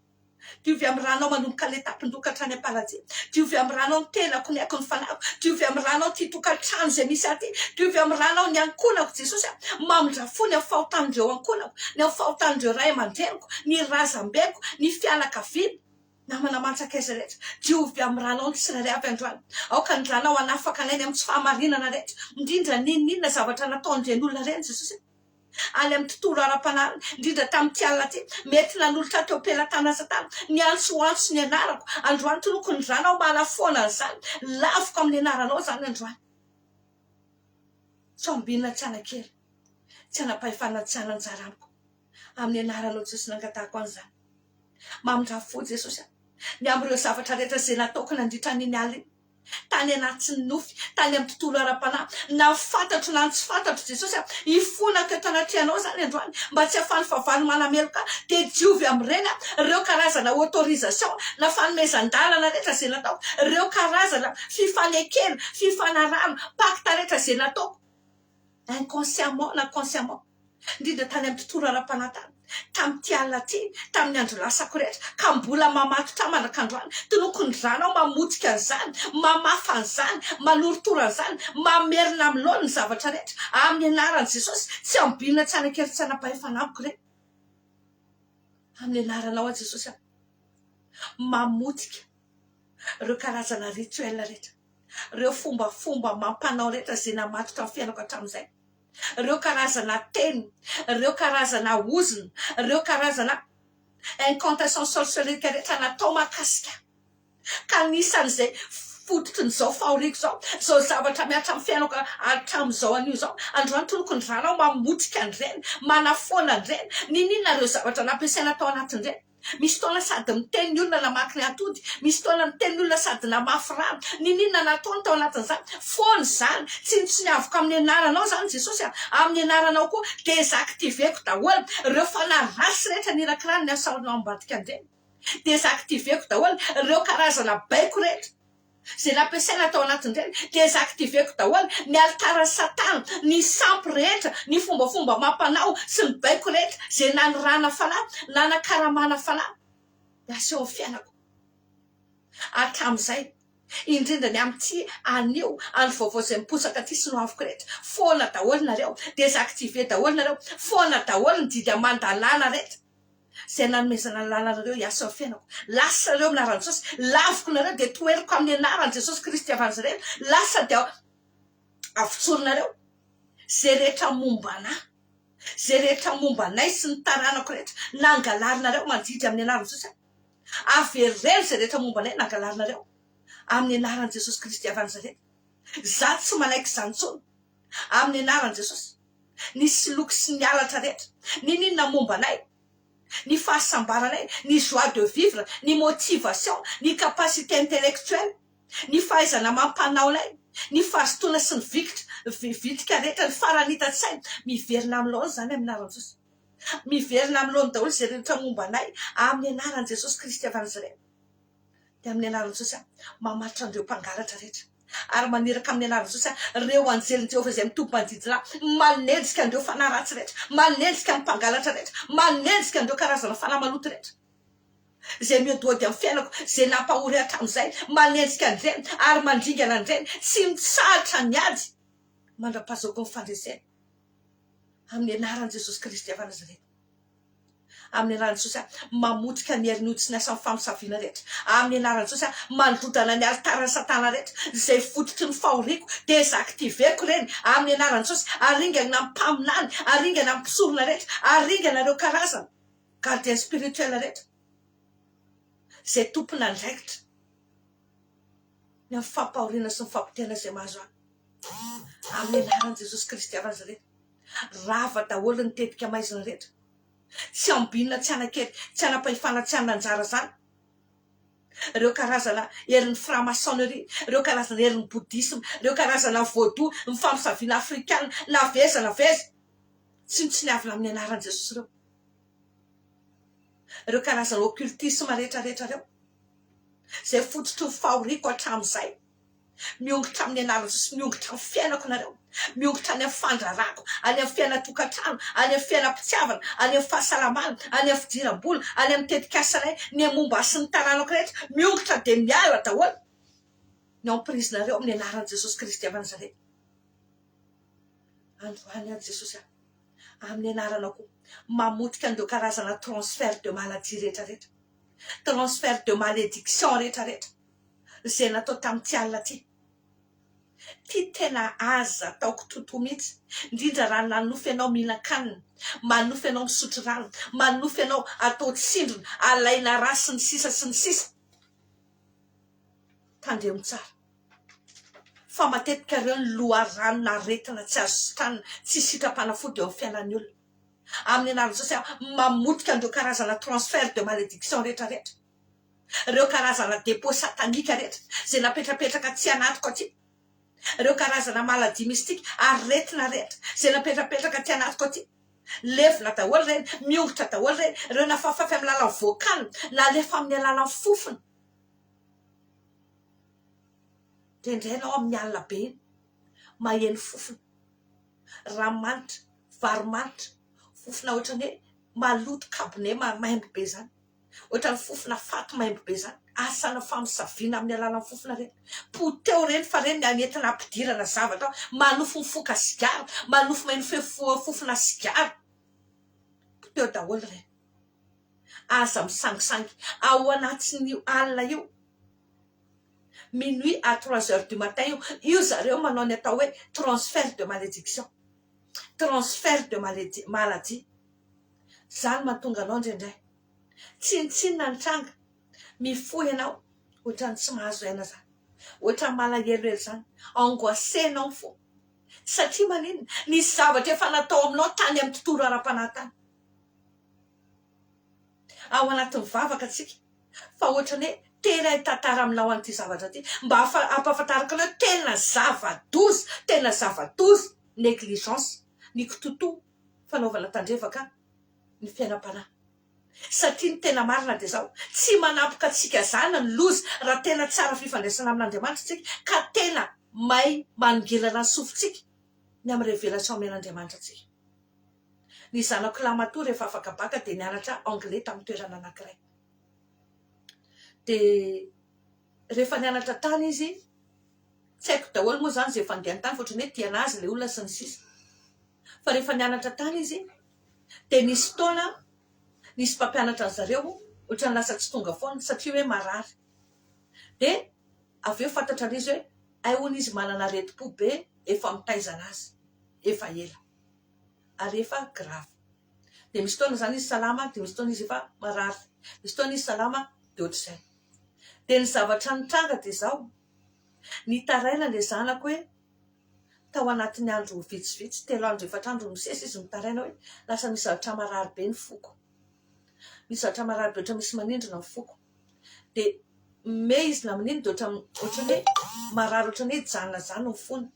diovy amin'ny ranao manomboka le tapindokatra ny ampaladia diovy amin'ny ranao ny tenako ny haiko ny fanako diovy amin'ny ranao ty tokantrano izay misy aty diovy amin'ny ranao ny ankonako Jesosy mamindrafo ny amin'ny fahotan'ireo ankonako ny amin'ny fahotan'ireo ray aman-dreniko ny razam-beko ny fianakaviana namana mantsakaiza rehetra diovy amin'ny ranao ny tsirairay avy androany aoka ny ranao anafaka anainy amin'ny tsy fahamarinana rehetra indrindra ninona zavatra nataon'ireny olona reny jesosy any amin'ny tontolo ara-panariny indrindra tamin'ity alina ty mety nanolotra teo am-pelatana satana ny antso ny anarako androany toloko ny ranao manafoana an'izany lavoko amin'ny anaranao zany androany tsy ambinina tsy anakely tsy anapahefana tsy ananjaramiko amin'ny anaranao jesosy nangatahako an'izany mamindra-fo jesosy ny amin'ireo zavatra rehetra izay nataoko nandritra n'iny alina iny tany anaty nofy tany amin'ny tontolo ara-panahy na fantatro na tsy fantatro jesosy hifonako eto anatrianao zany androany mba tsy hafany favalo manameloka dia diovy amin'ireny ireo karazana autorisation na fanomezan-dalana rehetra izay nataoko ireo karazana fifanekena fifanarahana pacte rehetra izay nataoko inconsciemment na consciemment indrindra tany amin'ny tontolo ara-panahy tany tamin'ity alina ty tamin'ny andro lasako rehetra ka mbola mamatotra mandrak'androany toloko ny ranao mamotika an'izany mamafa an'izany manorotoro an'izany mamerina amin'ny loha ny zavatra rehetra amin'ny anaran'i jesosy tsy ambinina tsy anakely tsy anapahefanampiko reny amin'ny anaranao a jesosy mamotika ireo karazana rituel rehetra ireo fombafomba mampanao rehetra izay namatotra amin'ny fiainako hatramin'izay ireo karazana teny ireo karazana ozina ireo karazana incantation sorcelerique rehetra natao makasika ka nisan'izay fototry n'izao fahoriako zao zavatra miatra amin'ny fiainako hatramin'izao anio zao androany toloko ny ranao mamotika an'ireny manafoana an'ireny ninona ireo zavatra nampiasaina tao anatin'ireny misy taona sady miteny ny olona namaky ny atody misy taona miteny ny olona sady namafy rano ninona nataony tao anatin'izany fony zany tsy niavoko amin'ny anaranao zany jesosy amin'ny anaranao koa désactiveko daholo ireo fanarasy rehetra nirakirany ny asaonao ambadika an'ireny désactiveko daholo ireo karazana baiko rehetra zay nampiasaina tao anatin'ireny désactiveko daholo ny altara satana ny sampy rehetra ny fombafomba mampanao sy ny baiko rehetra zay nanirana fanahy nanakaramana fanahy aseho ny fiainako hatramin'izay indrindra ny amin'ity anio any vaovao izay miposaka ty sy no avoko rehetra foana daholo nareo désactive daholo nareo foana daholo ny didy amandalana rehetra zay nanomezana ny lalànareo hiasa ny fiainako lasa reo amin'ny anaran'i jesosy lavoko nareo dia toeriko amin'ny anaran'i jesosy kristy avan'izareny lasa dia avotsorinareo zay rehetra momba anahy zay rehetra momba anay sy ny taranako rehetra nangalarinareo mandidry amin'ny anaran'i jesosy avereny zay rehetra momba anay nangalarinareo amin'ny anaran'i jesosy kristy avan'izareny za tsy manaiky izany intsony amin'ny anaran'i jesosy nisy loky sy ny alatra rehetra ninona momba anay ny fahasambaranay ny joie de vivre ny motivation ny capacité intellectuelle ny fahaizana mampanaonay ny fahazotoana sy ny vitika rehetra ny faranita-tsaina miverina amin'ny lohany zany amin'ny anaran'i jesosy miverina amin'ny lohany daholo zay rehetra momba anay amin'ny anaran'i jesosy kristy avan'izareny dia amin'ny anaran'i jesosy mamaritra an'ireo mpangalatra rehetra ary maniraka amin'ny anaran'i jesosy ireo anjelin Jehovah izay mitombo manodidina manenjika andreo fanaratsy rehetra manenjika amin'ny mpangalatra rehetra manenjika andreo karazana fanamaloto rehetra zay miodoady amin'ny fiainako zay nampahory hatramin'izay manenjika an'ireny ary mandringana an'ireny tsy mitsahatra ny ady mandra-pahazoko ny fandreseny amin'ny anaran'i jesosy kristy avan'izareny amin'ny anaran'i jesosy mamotika ny herinotsiny asa ny famosaviana rehetra amin'ny anaran'i jesosy mandrodana ny altara satana rehetra zay fototry ny fahoriako désactiveko reny amin'ny anaran'i jesosy aringana amin'ny mpaminany aringana amin'ny mpisorona rehetra aringana ireo karazana gardien spirituel rehetra zay tompona andraikitra ny amin'ny fampahoriana sy ny fampitena zay mahazo ahy amin'ny anaran'i jesosy kristy avan'izareny rava daholo ny tetika maizina rehetra tsy ambinina tsy anakely tsy anapahefana tsy ananjara zany ireo karazana herin'ny franc-maçonnerie ireo karazana herin'ny bouddhisme ireo karazana vaudou ny famosaviana afrikana na veza tsy niavina amin'ny anaran'i jesosy ireo karazana occultisme rehetrarehetra reo zay fototry ny fahoriako hatramin'izay miongotra amin'ny anaran'i jesosy miongotra amin'ny fiainako nareo miongotra any amin'ny fandrarako any amin'ny fiainatokantrano any amin'ny fiainam-pitiavana any amin'ny fahasalamana any amin'ny fidiram-bola any amin'ny tetikasanay ny momba sy ny taranako rehetra miongotra dia miala daholo ny amprizinareo amin'ny anaran'i jesosy kristy avan'izareny androany any jesosy amin'ny anaranao koa mamotika an'ireo karazana transfert de maladie rehetrarehetra transfert de malédiction rehetrarehetra zay natao tamin'ity alina ty tena aza ataoko totoa mihitsy indrindra raha nanofy ianao mihinan-kanina, manofy ianao misotro rano, manofy ianao atao tsindrona, alaina ra sy ny sisa sy ny sisa, tandremo tsara. Fa matetika reo ny loharanona aretina tsy azo sitrana, tsy sitrapanafody eo amin'ny fiainan'ny olona. Amin'ny anaran'i Jesosy mamotika andreo karazana transfert de malédiction rehetrarehetra, reo karazana dépôt satanika rehetra zay napetrapetraka tsy anatiko aty, reo karazana maladie mystique aretina rehetra zay napetrapetraka ty anatiko aty, levona daholo reny, miongotra daholo reny, reo nafafafy amin'ny lalan'ny voakano na lefa amin'ny alalan'ny fofona. Indray ianao amin'ny alina be iny maheno fofona, ranomanitra, varomanitra, fofona ohatrany hoe maloto kabone maimbo be zany, ohatrany fofona fato maimbo be zany, asana famisaviana amin'ny alalan'ny fofona reny. Poteo reny fa reny nanentina ampidirana zavatra, manofo mifoka sigara, manofo manofo fofona sigara, poteo daholo reny. Aza misangisangy ao anatin'io alina io, minuit à 3 heures du matin io zareo manao ny atao hoe transfert de malédiction, transfert de maladie. Zany mahatonga anao indraindray tsinitsinina ny tranga, mifoy ianao ohatrany tsy mahazo aina zany, ohatrany malahelohelo zany, angoasenao fo satria maninona, nisy zavatra efa natao aminao tany amin'ny tontolo ara-panahitany ao anatin'ny vavaka atsika, fa ohatrany hoe tena hitantara aminao an'ity zavatra ty mba ampahafantarako anao tena zava-doza négligence, ny kitoto fanaovana tandrevaka ny fiainam-panahy. Satria ny tena marina dia zao, tsy manapoka antsika zana ny loza raha tena tsara fifandraisana amin'Andriamanitra tsika ka tena mahay manongilana ny sofintsika ny amin'ny révélation men'Andriamanitra tsika. Ny zanako lamatoa rehefa afaka baka dia nianatra anglais tamin'ny toerana anankiray. Dia rehefa nianatra tany izy, tsy haiko daholo moa zany zay efa ndeha tany, ohatrany hoe tiana azy le olona sy ny sisa. Fa rehefa nianatra tany izy dia nisy fotoana nisy mpampianatra zareo ohatrany lasa tsy tonga foana satria hoe marary. Dia avy eo fantatra an'izy hoe aihoana izy manana areti-po be efa mitaizana azy efa ela ary efa grave. Dia misy fotoana zany izy salama, dia misy fotoana izy efa marary, misy fotoana izy salama dia ohatr'izay. Dia ny zavatra nitranga dia zao, nitaraina le zanako hoe tao anatin'ny andro vitsivitsy, 3 andro 4 andro misesy izy nitaraina hoe lasa misy zavatra marary be ny foko, misy zavatra marary be ohatrany misy manindrona ny foko. Dia me izy na manindry dia ohatrany hoe marary ohatrany hoe janona zany ny fony,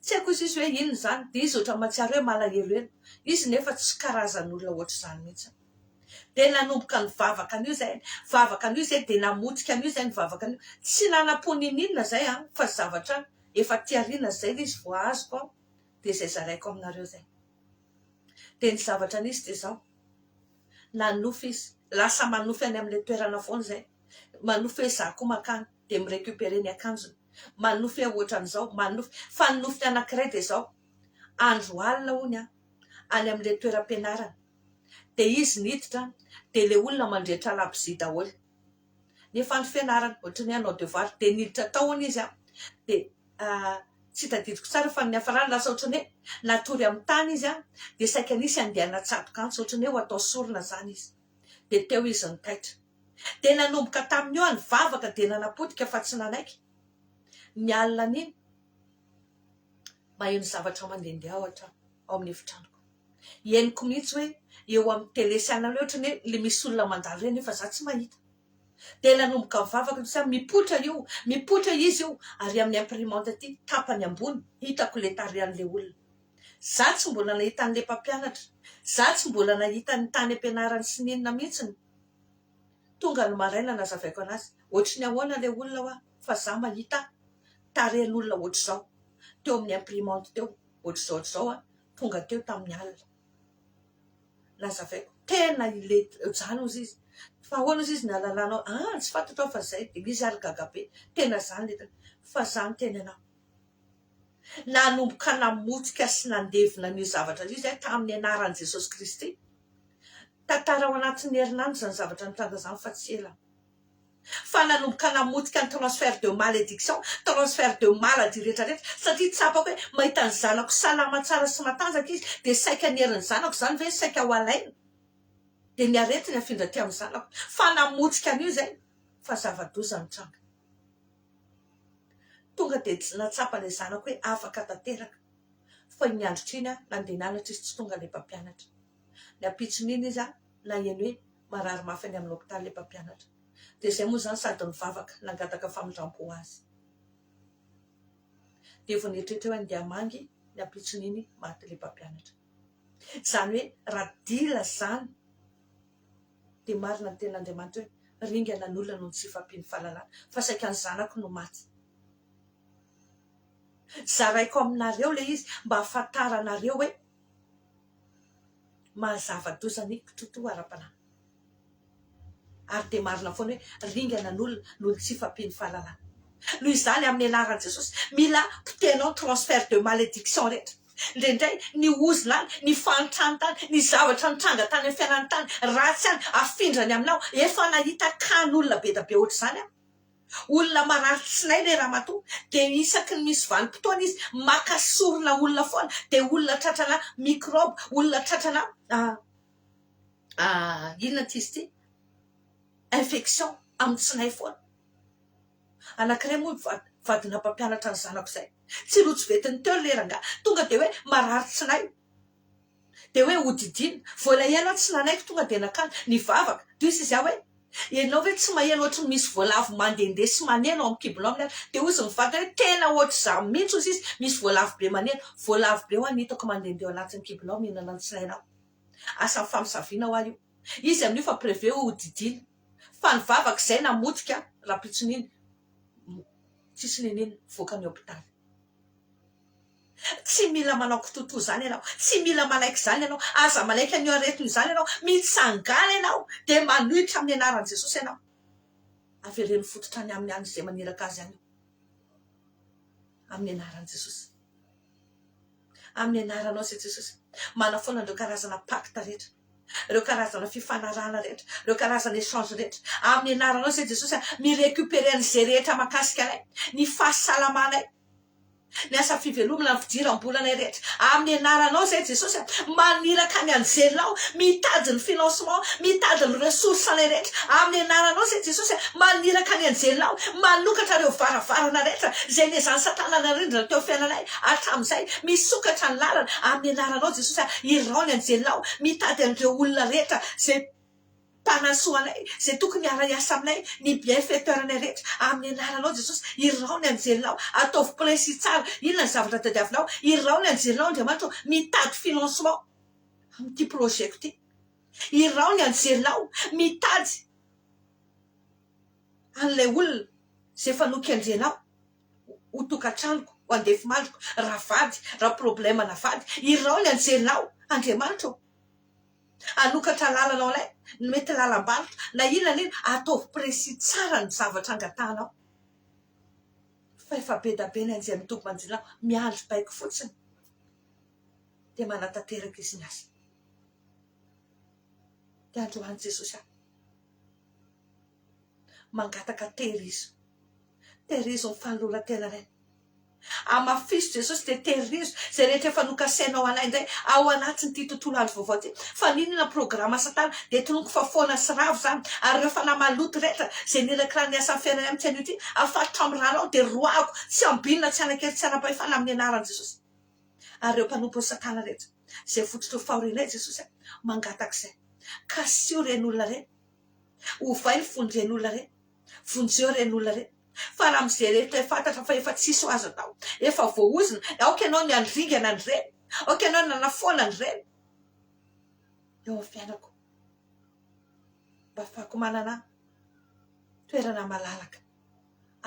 tsy haiko izy hoe inona zany. Dia izy ohatrany mahatsiaro hoe malahelohelo, izy nefa tsy karazan'olona ohatr' izany mihitsy. Dia nanomboka ny vavaka an'io zay, vavaka an'io zay dia namotika an'io zay ny vavaka an'io, tsy nanam-pony ninona zay fa zavatra efa tiariana zay izy vao azoko dia zay zaraiko aminareo zay. Dia ny zavatra nisy dia zao, nanofy izy, lasa manofy any amin'ilay toerana foana zay, manofy hoe za koa makany dia mirécupérer ny akanjony, manofy hoe ohatran'izao, manofy fa ny nofy anankiray dia zao, andro alina hony any amin'ilay toeram-pianarana. Dia izy niditra dia le olona mandrehitra labozia daholo, nefa andro fianarana ohatrany hoe hanao devoir. Dia niditra tao hony izy dia tsy tadidiko tsara fa ny hafarany lasa ohatrany hoe natory amin'ny tany izy dia saika nisy andeha natsatoka antsy, ohatrany hoe ho atao sorona zany izy. Dia teo izy nitaitra. Dia nanomboka tamin'io ny vavaka dia nanapotika fa tsy nanaiky ny alina an'iny maheno zavatra mandehandeha ao amin'ny efitranoko. Henoko mihitsy hoe eo amin'ny télé sy anareo ohatrany hoe le misy olona mandalo reny nefa za tsy mahita. Dia nanomboka mivavaka sa mipotra izy io ary amin'ny imprimante aty tapany ambony hitako le tarehan'le olona. Za tsy mbola nahita an'le mpampianatra, za tsy mbola nahita ny tany ampianarany sy ninona mihitsiny. Tonga ny maraina nazavaiko anazy, ohatry ny ahoana le olona hoa fa za mahita tarehan'olona ohatr'izao teo amin'ny imprimante teo, ohatr'izao tonga teo tamin'ny alina. Nazavaiko tena ile zany ozy izy, fa ahoana ozy izy nahalalanao, tsy fantatrao fa zay. Dia izy ary gaga be, tena zany le fa zany tena anao. Nanomboka namotika sy nandevina ny zavatra izy tamin'ny anaran'i Jesosy Kristy. tantara ao anatin'ny herinandro zany zavatra nitranga zany fa tsy ela fa nanomboka namotika ny transfert de malédiction transfert de maladie rehetrarehetra satria tsapako hoe mahita ny zanako salama tsara sy matanjaka izy dia saika ny herin'ny zanako zany ve saika ho alaina dia ny aretina afindra ty amin'ny zanako fa namotika an'io zay fa zava-doza ny tranga tonga dia natsapa ilay zanako hoe afaka tanteraka fa ny andro iny nandeha nianatra izy tsy tonga ilay mpampianatra ny ampitson'iny izy na eny hoe marary mafy any amin'ny hôpitaly ilay mpampianatra dia izay moa zany sady nivavaka nangataka famindram-po azy dia vao nieritreritra hoe andeha mangy ny ampitson'iny maty ilay mpampianatra zany hoe raha dila zany dia marina ny ten'Andriamanitra hoe ringana n'olona no tsy fampiany fahalalana fa saika ny zanako no maty zaraiko aminareo le izy mba ahafantaranareo hoe mahazava-doza ny kitoto ara-panahy ary dia marina foana hoe ringana n'olona no tsy fampiany fahalalana noho izany amin'ny anaran'i Jesosy mila pitenao transfert de malédiction rehetra indraindray ny ozilany ny fantrany ny zavatra nitranga tany amin'ny fiainany tany ratsy any afindrany aminao efa nahita kan'olona be da be ohatr' zany olona mararitsinay le raha matoa dia isaky ny misy vanim-potoana izy makasorona olona foana dia olona tratrana microbe olona tratrana inona ty izy ty infection amin'ny tsinay foana anankiray moa vadina mpampianatra ny zanako izay tsy rojo vetiny teo leranga tonga dia hoe marary tsinay dia hoe hodidina voalahiana tsy nanaiko tonga dia nakany ny vavaka dis izy aho hoe ianao hoe tsy maheno ohatry misy voalavo mandehandeha sy maneno amin'ny kibolao amin'ny dia ozy mivady hoe tena ohatry za mihitsy ozy izy misy voalavo be maneno voalavo be ho any hitako mandehandeha ao anatin'ny kibolao mihinana ny tsinainao asa ny famisaviana ho aho io izy amin'io fa prévé ho hodidina fa ny vavaka izay namotika raha pitson'iny tsisy neneny voakany hôpitaly tsy mila manao kitoto zany ianao tsy mila malaiky zany ianao aza malaiky an'io aretiny zany ianao mitsangana ianao dia manohitra amin'ny anaran'i Jesosy ianao avereny fototra any amin'ny andro izay maniraka azy any amin'ny anaran'i Jesosy amin'ny anaranao zay Jesosy mana foana ireo karazana pacte rehetra ireo karazana fifanarahana rehetra ireo karazana échange rehetra amin'ny anaranao zay Jesosy mirécupérer an'izay rehetra makasika anay ny fahasalamanay ny asa fivelomana ny fidiram-bolanay rehetra amin'ny anaranao zay Jesosy maniraka any anjelao mitady ny financement mitady ny ressource anay rehetra amin'ny anaranao zay Jesosy maniraka any anjelao manokatra ireo varavarana rehetra zay nezany satana narindrina teo fiainanay hatramin'izay misokatra ny lalana amin'ny anaranao Jesosy iraony anjelao mitady an'ireo olona rehetra zay mpanasoanay zay tokony ara-iasa aminay ny bienfaiteur anay rehetra amin'ny anaranao Jesosy iraony anjelinao ataovy précis tsara inona ny zavatra tadiavinao iraony anjelinao Andriamanitra mitady financement amin'ity projet ty iraony anjelinao mitady an'ilay olona zay fanoky andrenao ho tokantranoko ho andefy mandroko raha vady raha problème na vady iraony anjelinao Andriamanitra anokatra lalanao anay mety lalam-barotra na inona niny ataovy précis tsara ny zavatra angatanao fa efa be da be ny anjery mitoko manjelinao miandry baiko fotsiny dia manatanteraka izy ny asa dia androany Jesosy mangataka tehirizo ny fanoloran-tenanay amafiso Jesosy dia tehirizo zay rehetra efa nokasainao anay indray ao anatin'ity tontolo andro vaovao ty fa ninona programa satana dia tonoko fa foana sy ravo zany ary ireo fanamaloto rehetra zay nirakira ny asa fiainany amin'ny tian'io ty afatotra amin'ny ranao dia roako tsy ambinina tsy anakely tsy anam-pahefana amin'ny anaran'i Jesosy ary ireo mpanompo ny satana rehetra zay fototra fahorinay Jesosy mangatak'izay kasio reny olona reny ovay ny fony reny olona reny vonjeo reny olona reny fa raha am'izay rehetra fantatra fa efa tsisy ho azo atao efa voaozina aoka ianao ny andringana ny reny aoka ianao ny nanafoana ny reny eo amin'ny fiainako mba afahako manana toerana malalaka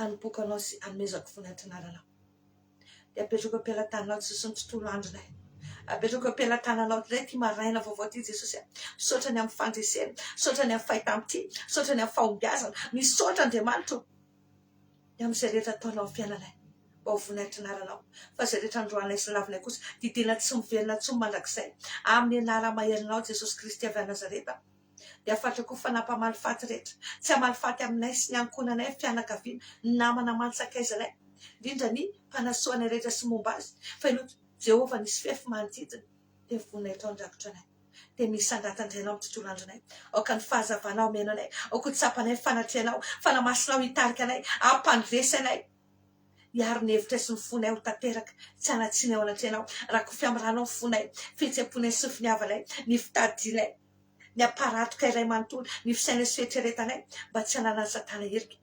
anopokanao sy anomezako voninahitra anaranao dia apetrako ampelantananao Jesosy ny tontolo andronay apetrako ampelantananao iray ty maraina vaovao ty Jesosy sotrany amin'ny fandresena sotrany amin'ny fahita-mity sotrany amin'ny fahombiazana misotra Andriamanitra dia amin'izay rehetra ataonao amin'ny fiainanay mba ho voninahitra anaranao fa zay rehetra androanay sy lavinay kosa dia tena tsy miverina tsy mandrakizay amin'ny anara maherinao Jesosy Kristy avy Nazareta dia afatako fanampamaly faty rehetra tsy hamaly faty aminay sy ny ankonanay fianakaviana namana mantsakaizanay indrindra ny mpanasoanay rehetra sy momba azy fa ianao Jehovah nisy fefy manodidina dia voninahitra andrakotra anay dia misy andratan-drainao amin'ny tontolo andronay aoka ny fahazavanao menanay aoka tsapanay fanatrehanao fanamasinao hitarika anay ampandresy anay hiaro ny hevitra sy ny fonay ho tanteraka tsy anatsiny ao anatrehanao raha ko fiamranao ny fonay fihetsem-ponay sy finiavanay ny fitadinay ny aparatoka iray manontolo ny fisaina sy fieritreretanay mba tsy hananany satana herika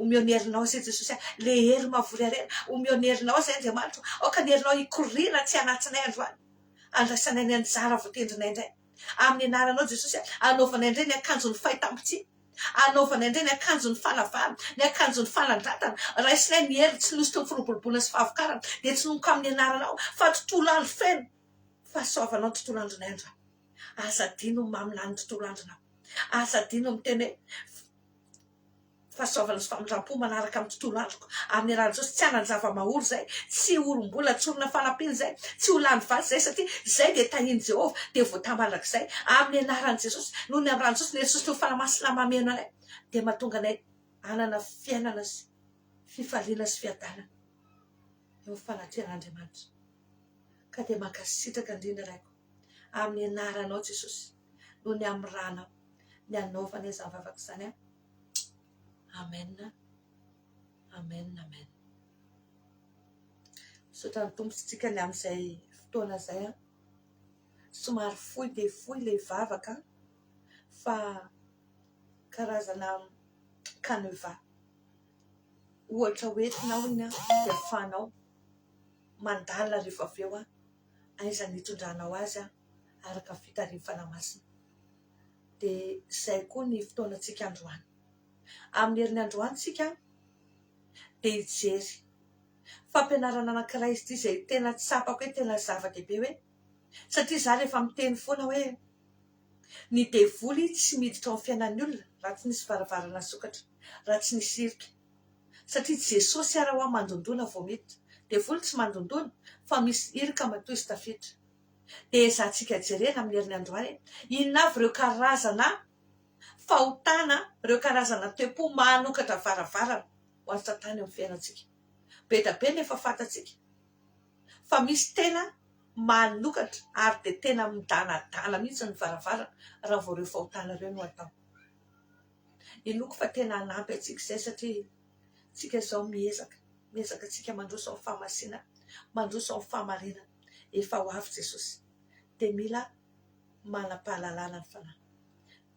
omeo ny herinao zay Jesosy le hery mavory arena omeo ny herinao zay Andriamanitra aoka ny herinao hikorina tsy anatsinay androany andraisanay ny anjara voatendrinay indray amin'ny anaranao Jesosy anaovanay indray ny akanjo ny fahitampitsia anaovanay indray ny akanjo ny fanavana ny akanjo ny fanandratana raisinay ny hery tsy nosy to ny firobolobona sy fahavokarana dia tsy nonoka amin'ny anaranao fa tontolo andro feno fahasoavanao ny tontolo andronay androany azadino mamilany tontolo andronao azadino miteny fahasoavana sy famindram-po manaraka amin'ny tontolo androko amin'ny anaran'i Jesosy tsy hanan-java mahory zay tsy olom-bola tsy olona fanampiana zay tsy olany vatsy zay satria zay dia tahiny Jehovah dia voatambalak'izay amin'ny anaran'i Jesosy noho ny amin'ny Jesosy ny Jesosy teo fanamasina mameno anay dia mahatonga anay anana fiainana sy fifaliana sy fiadanana eo fanatrehan'Andriamanitra ka dia mankasitraka indrindra raiko amin'ny anaranao Jesosy noho ny amin'ny ranao ny anaovanay izany vavaka izany amen amen amen sotran'ny tompontsika ny amin'izay fotoana izay somary fohy dia fohy ilay vavaka fa karazana caneva ohatra hoentinao iny dia ahafahanao mandalina rehefa avy eo aizany hitondranao azy araka fitarian'ny fanamasina dia izay koa ny fotoanantsika androany amin'ny herin'ny androantsika dia hijery fampianarana anankiray izy ity izay tena tsapako hoe tena zava-dehibe hoe satria za rehefa miteny foana hoe ny devoly tsy miditra ao amin'ny fiainan'ny olona raha tsy nisy varavarana sokatra raha tsy nisy irika satria Jesosy ara ho mandondona vao miditra devoly tsy mandondona fa misy irika matoy sy tafiditra dia ezahantsika jerena amin'ny herin'ny androany inona avy ireo karazana fahotana ireo karazana tempo manokatra varavarana ho any satana eo amin'ny fiainantsika be da be nefa fantatsika fa misy tena manokatra ary dia tena midanadana mihitsy ny varavarana raha vao ireo fahotana ireo no atao inoko fa tena hanampy antsika izay satria tsika izao miezaka tsika mandroso amin'ny fahamasina mandroso amin'ny fahamarinana efa ho avy Jesosy dia mila manam-pahalalana ny fanahy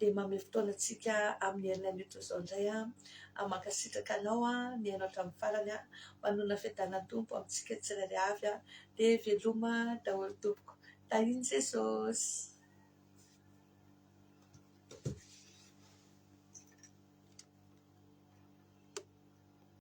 dia mame fotoana antsika amin'ny herin'ny anio izao indray mankasitraka anao ny hainao hatramin'ny farany manona fiadanan'ny tompo amintsika tsirairay avy dia veloma daholo tompoko tahiny Jesosy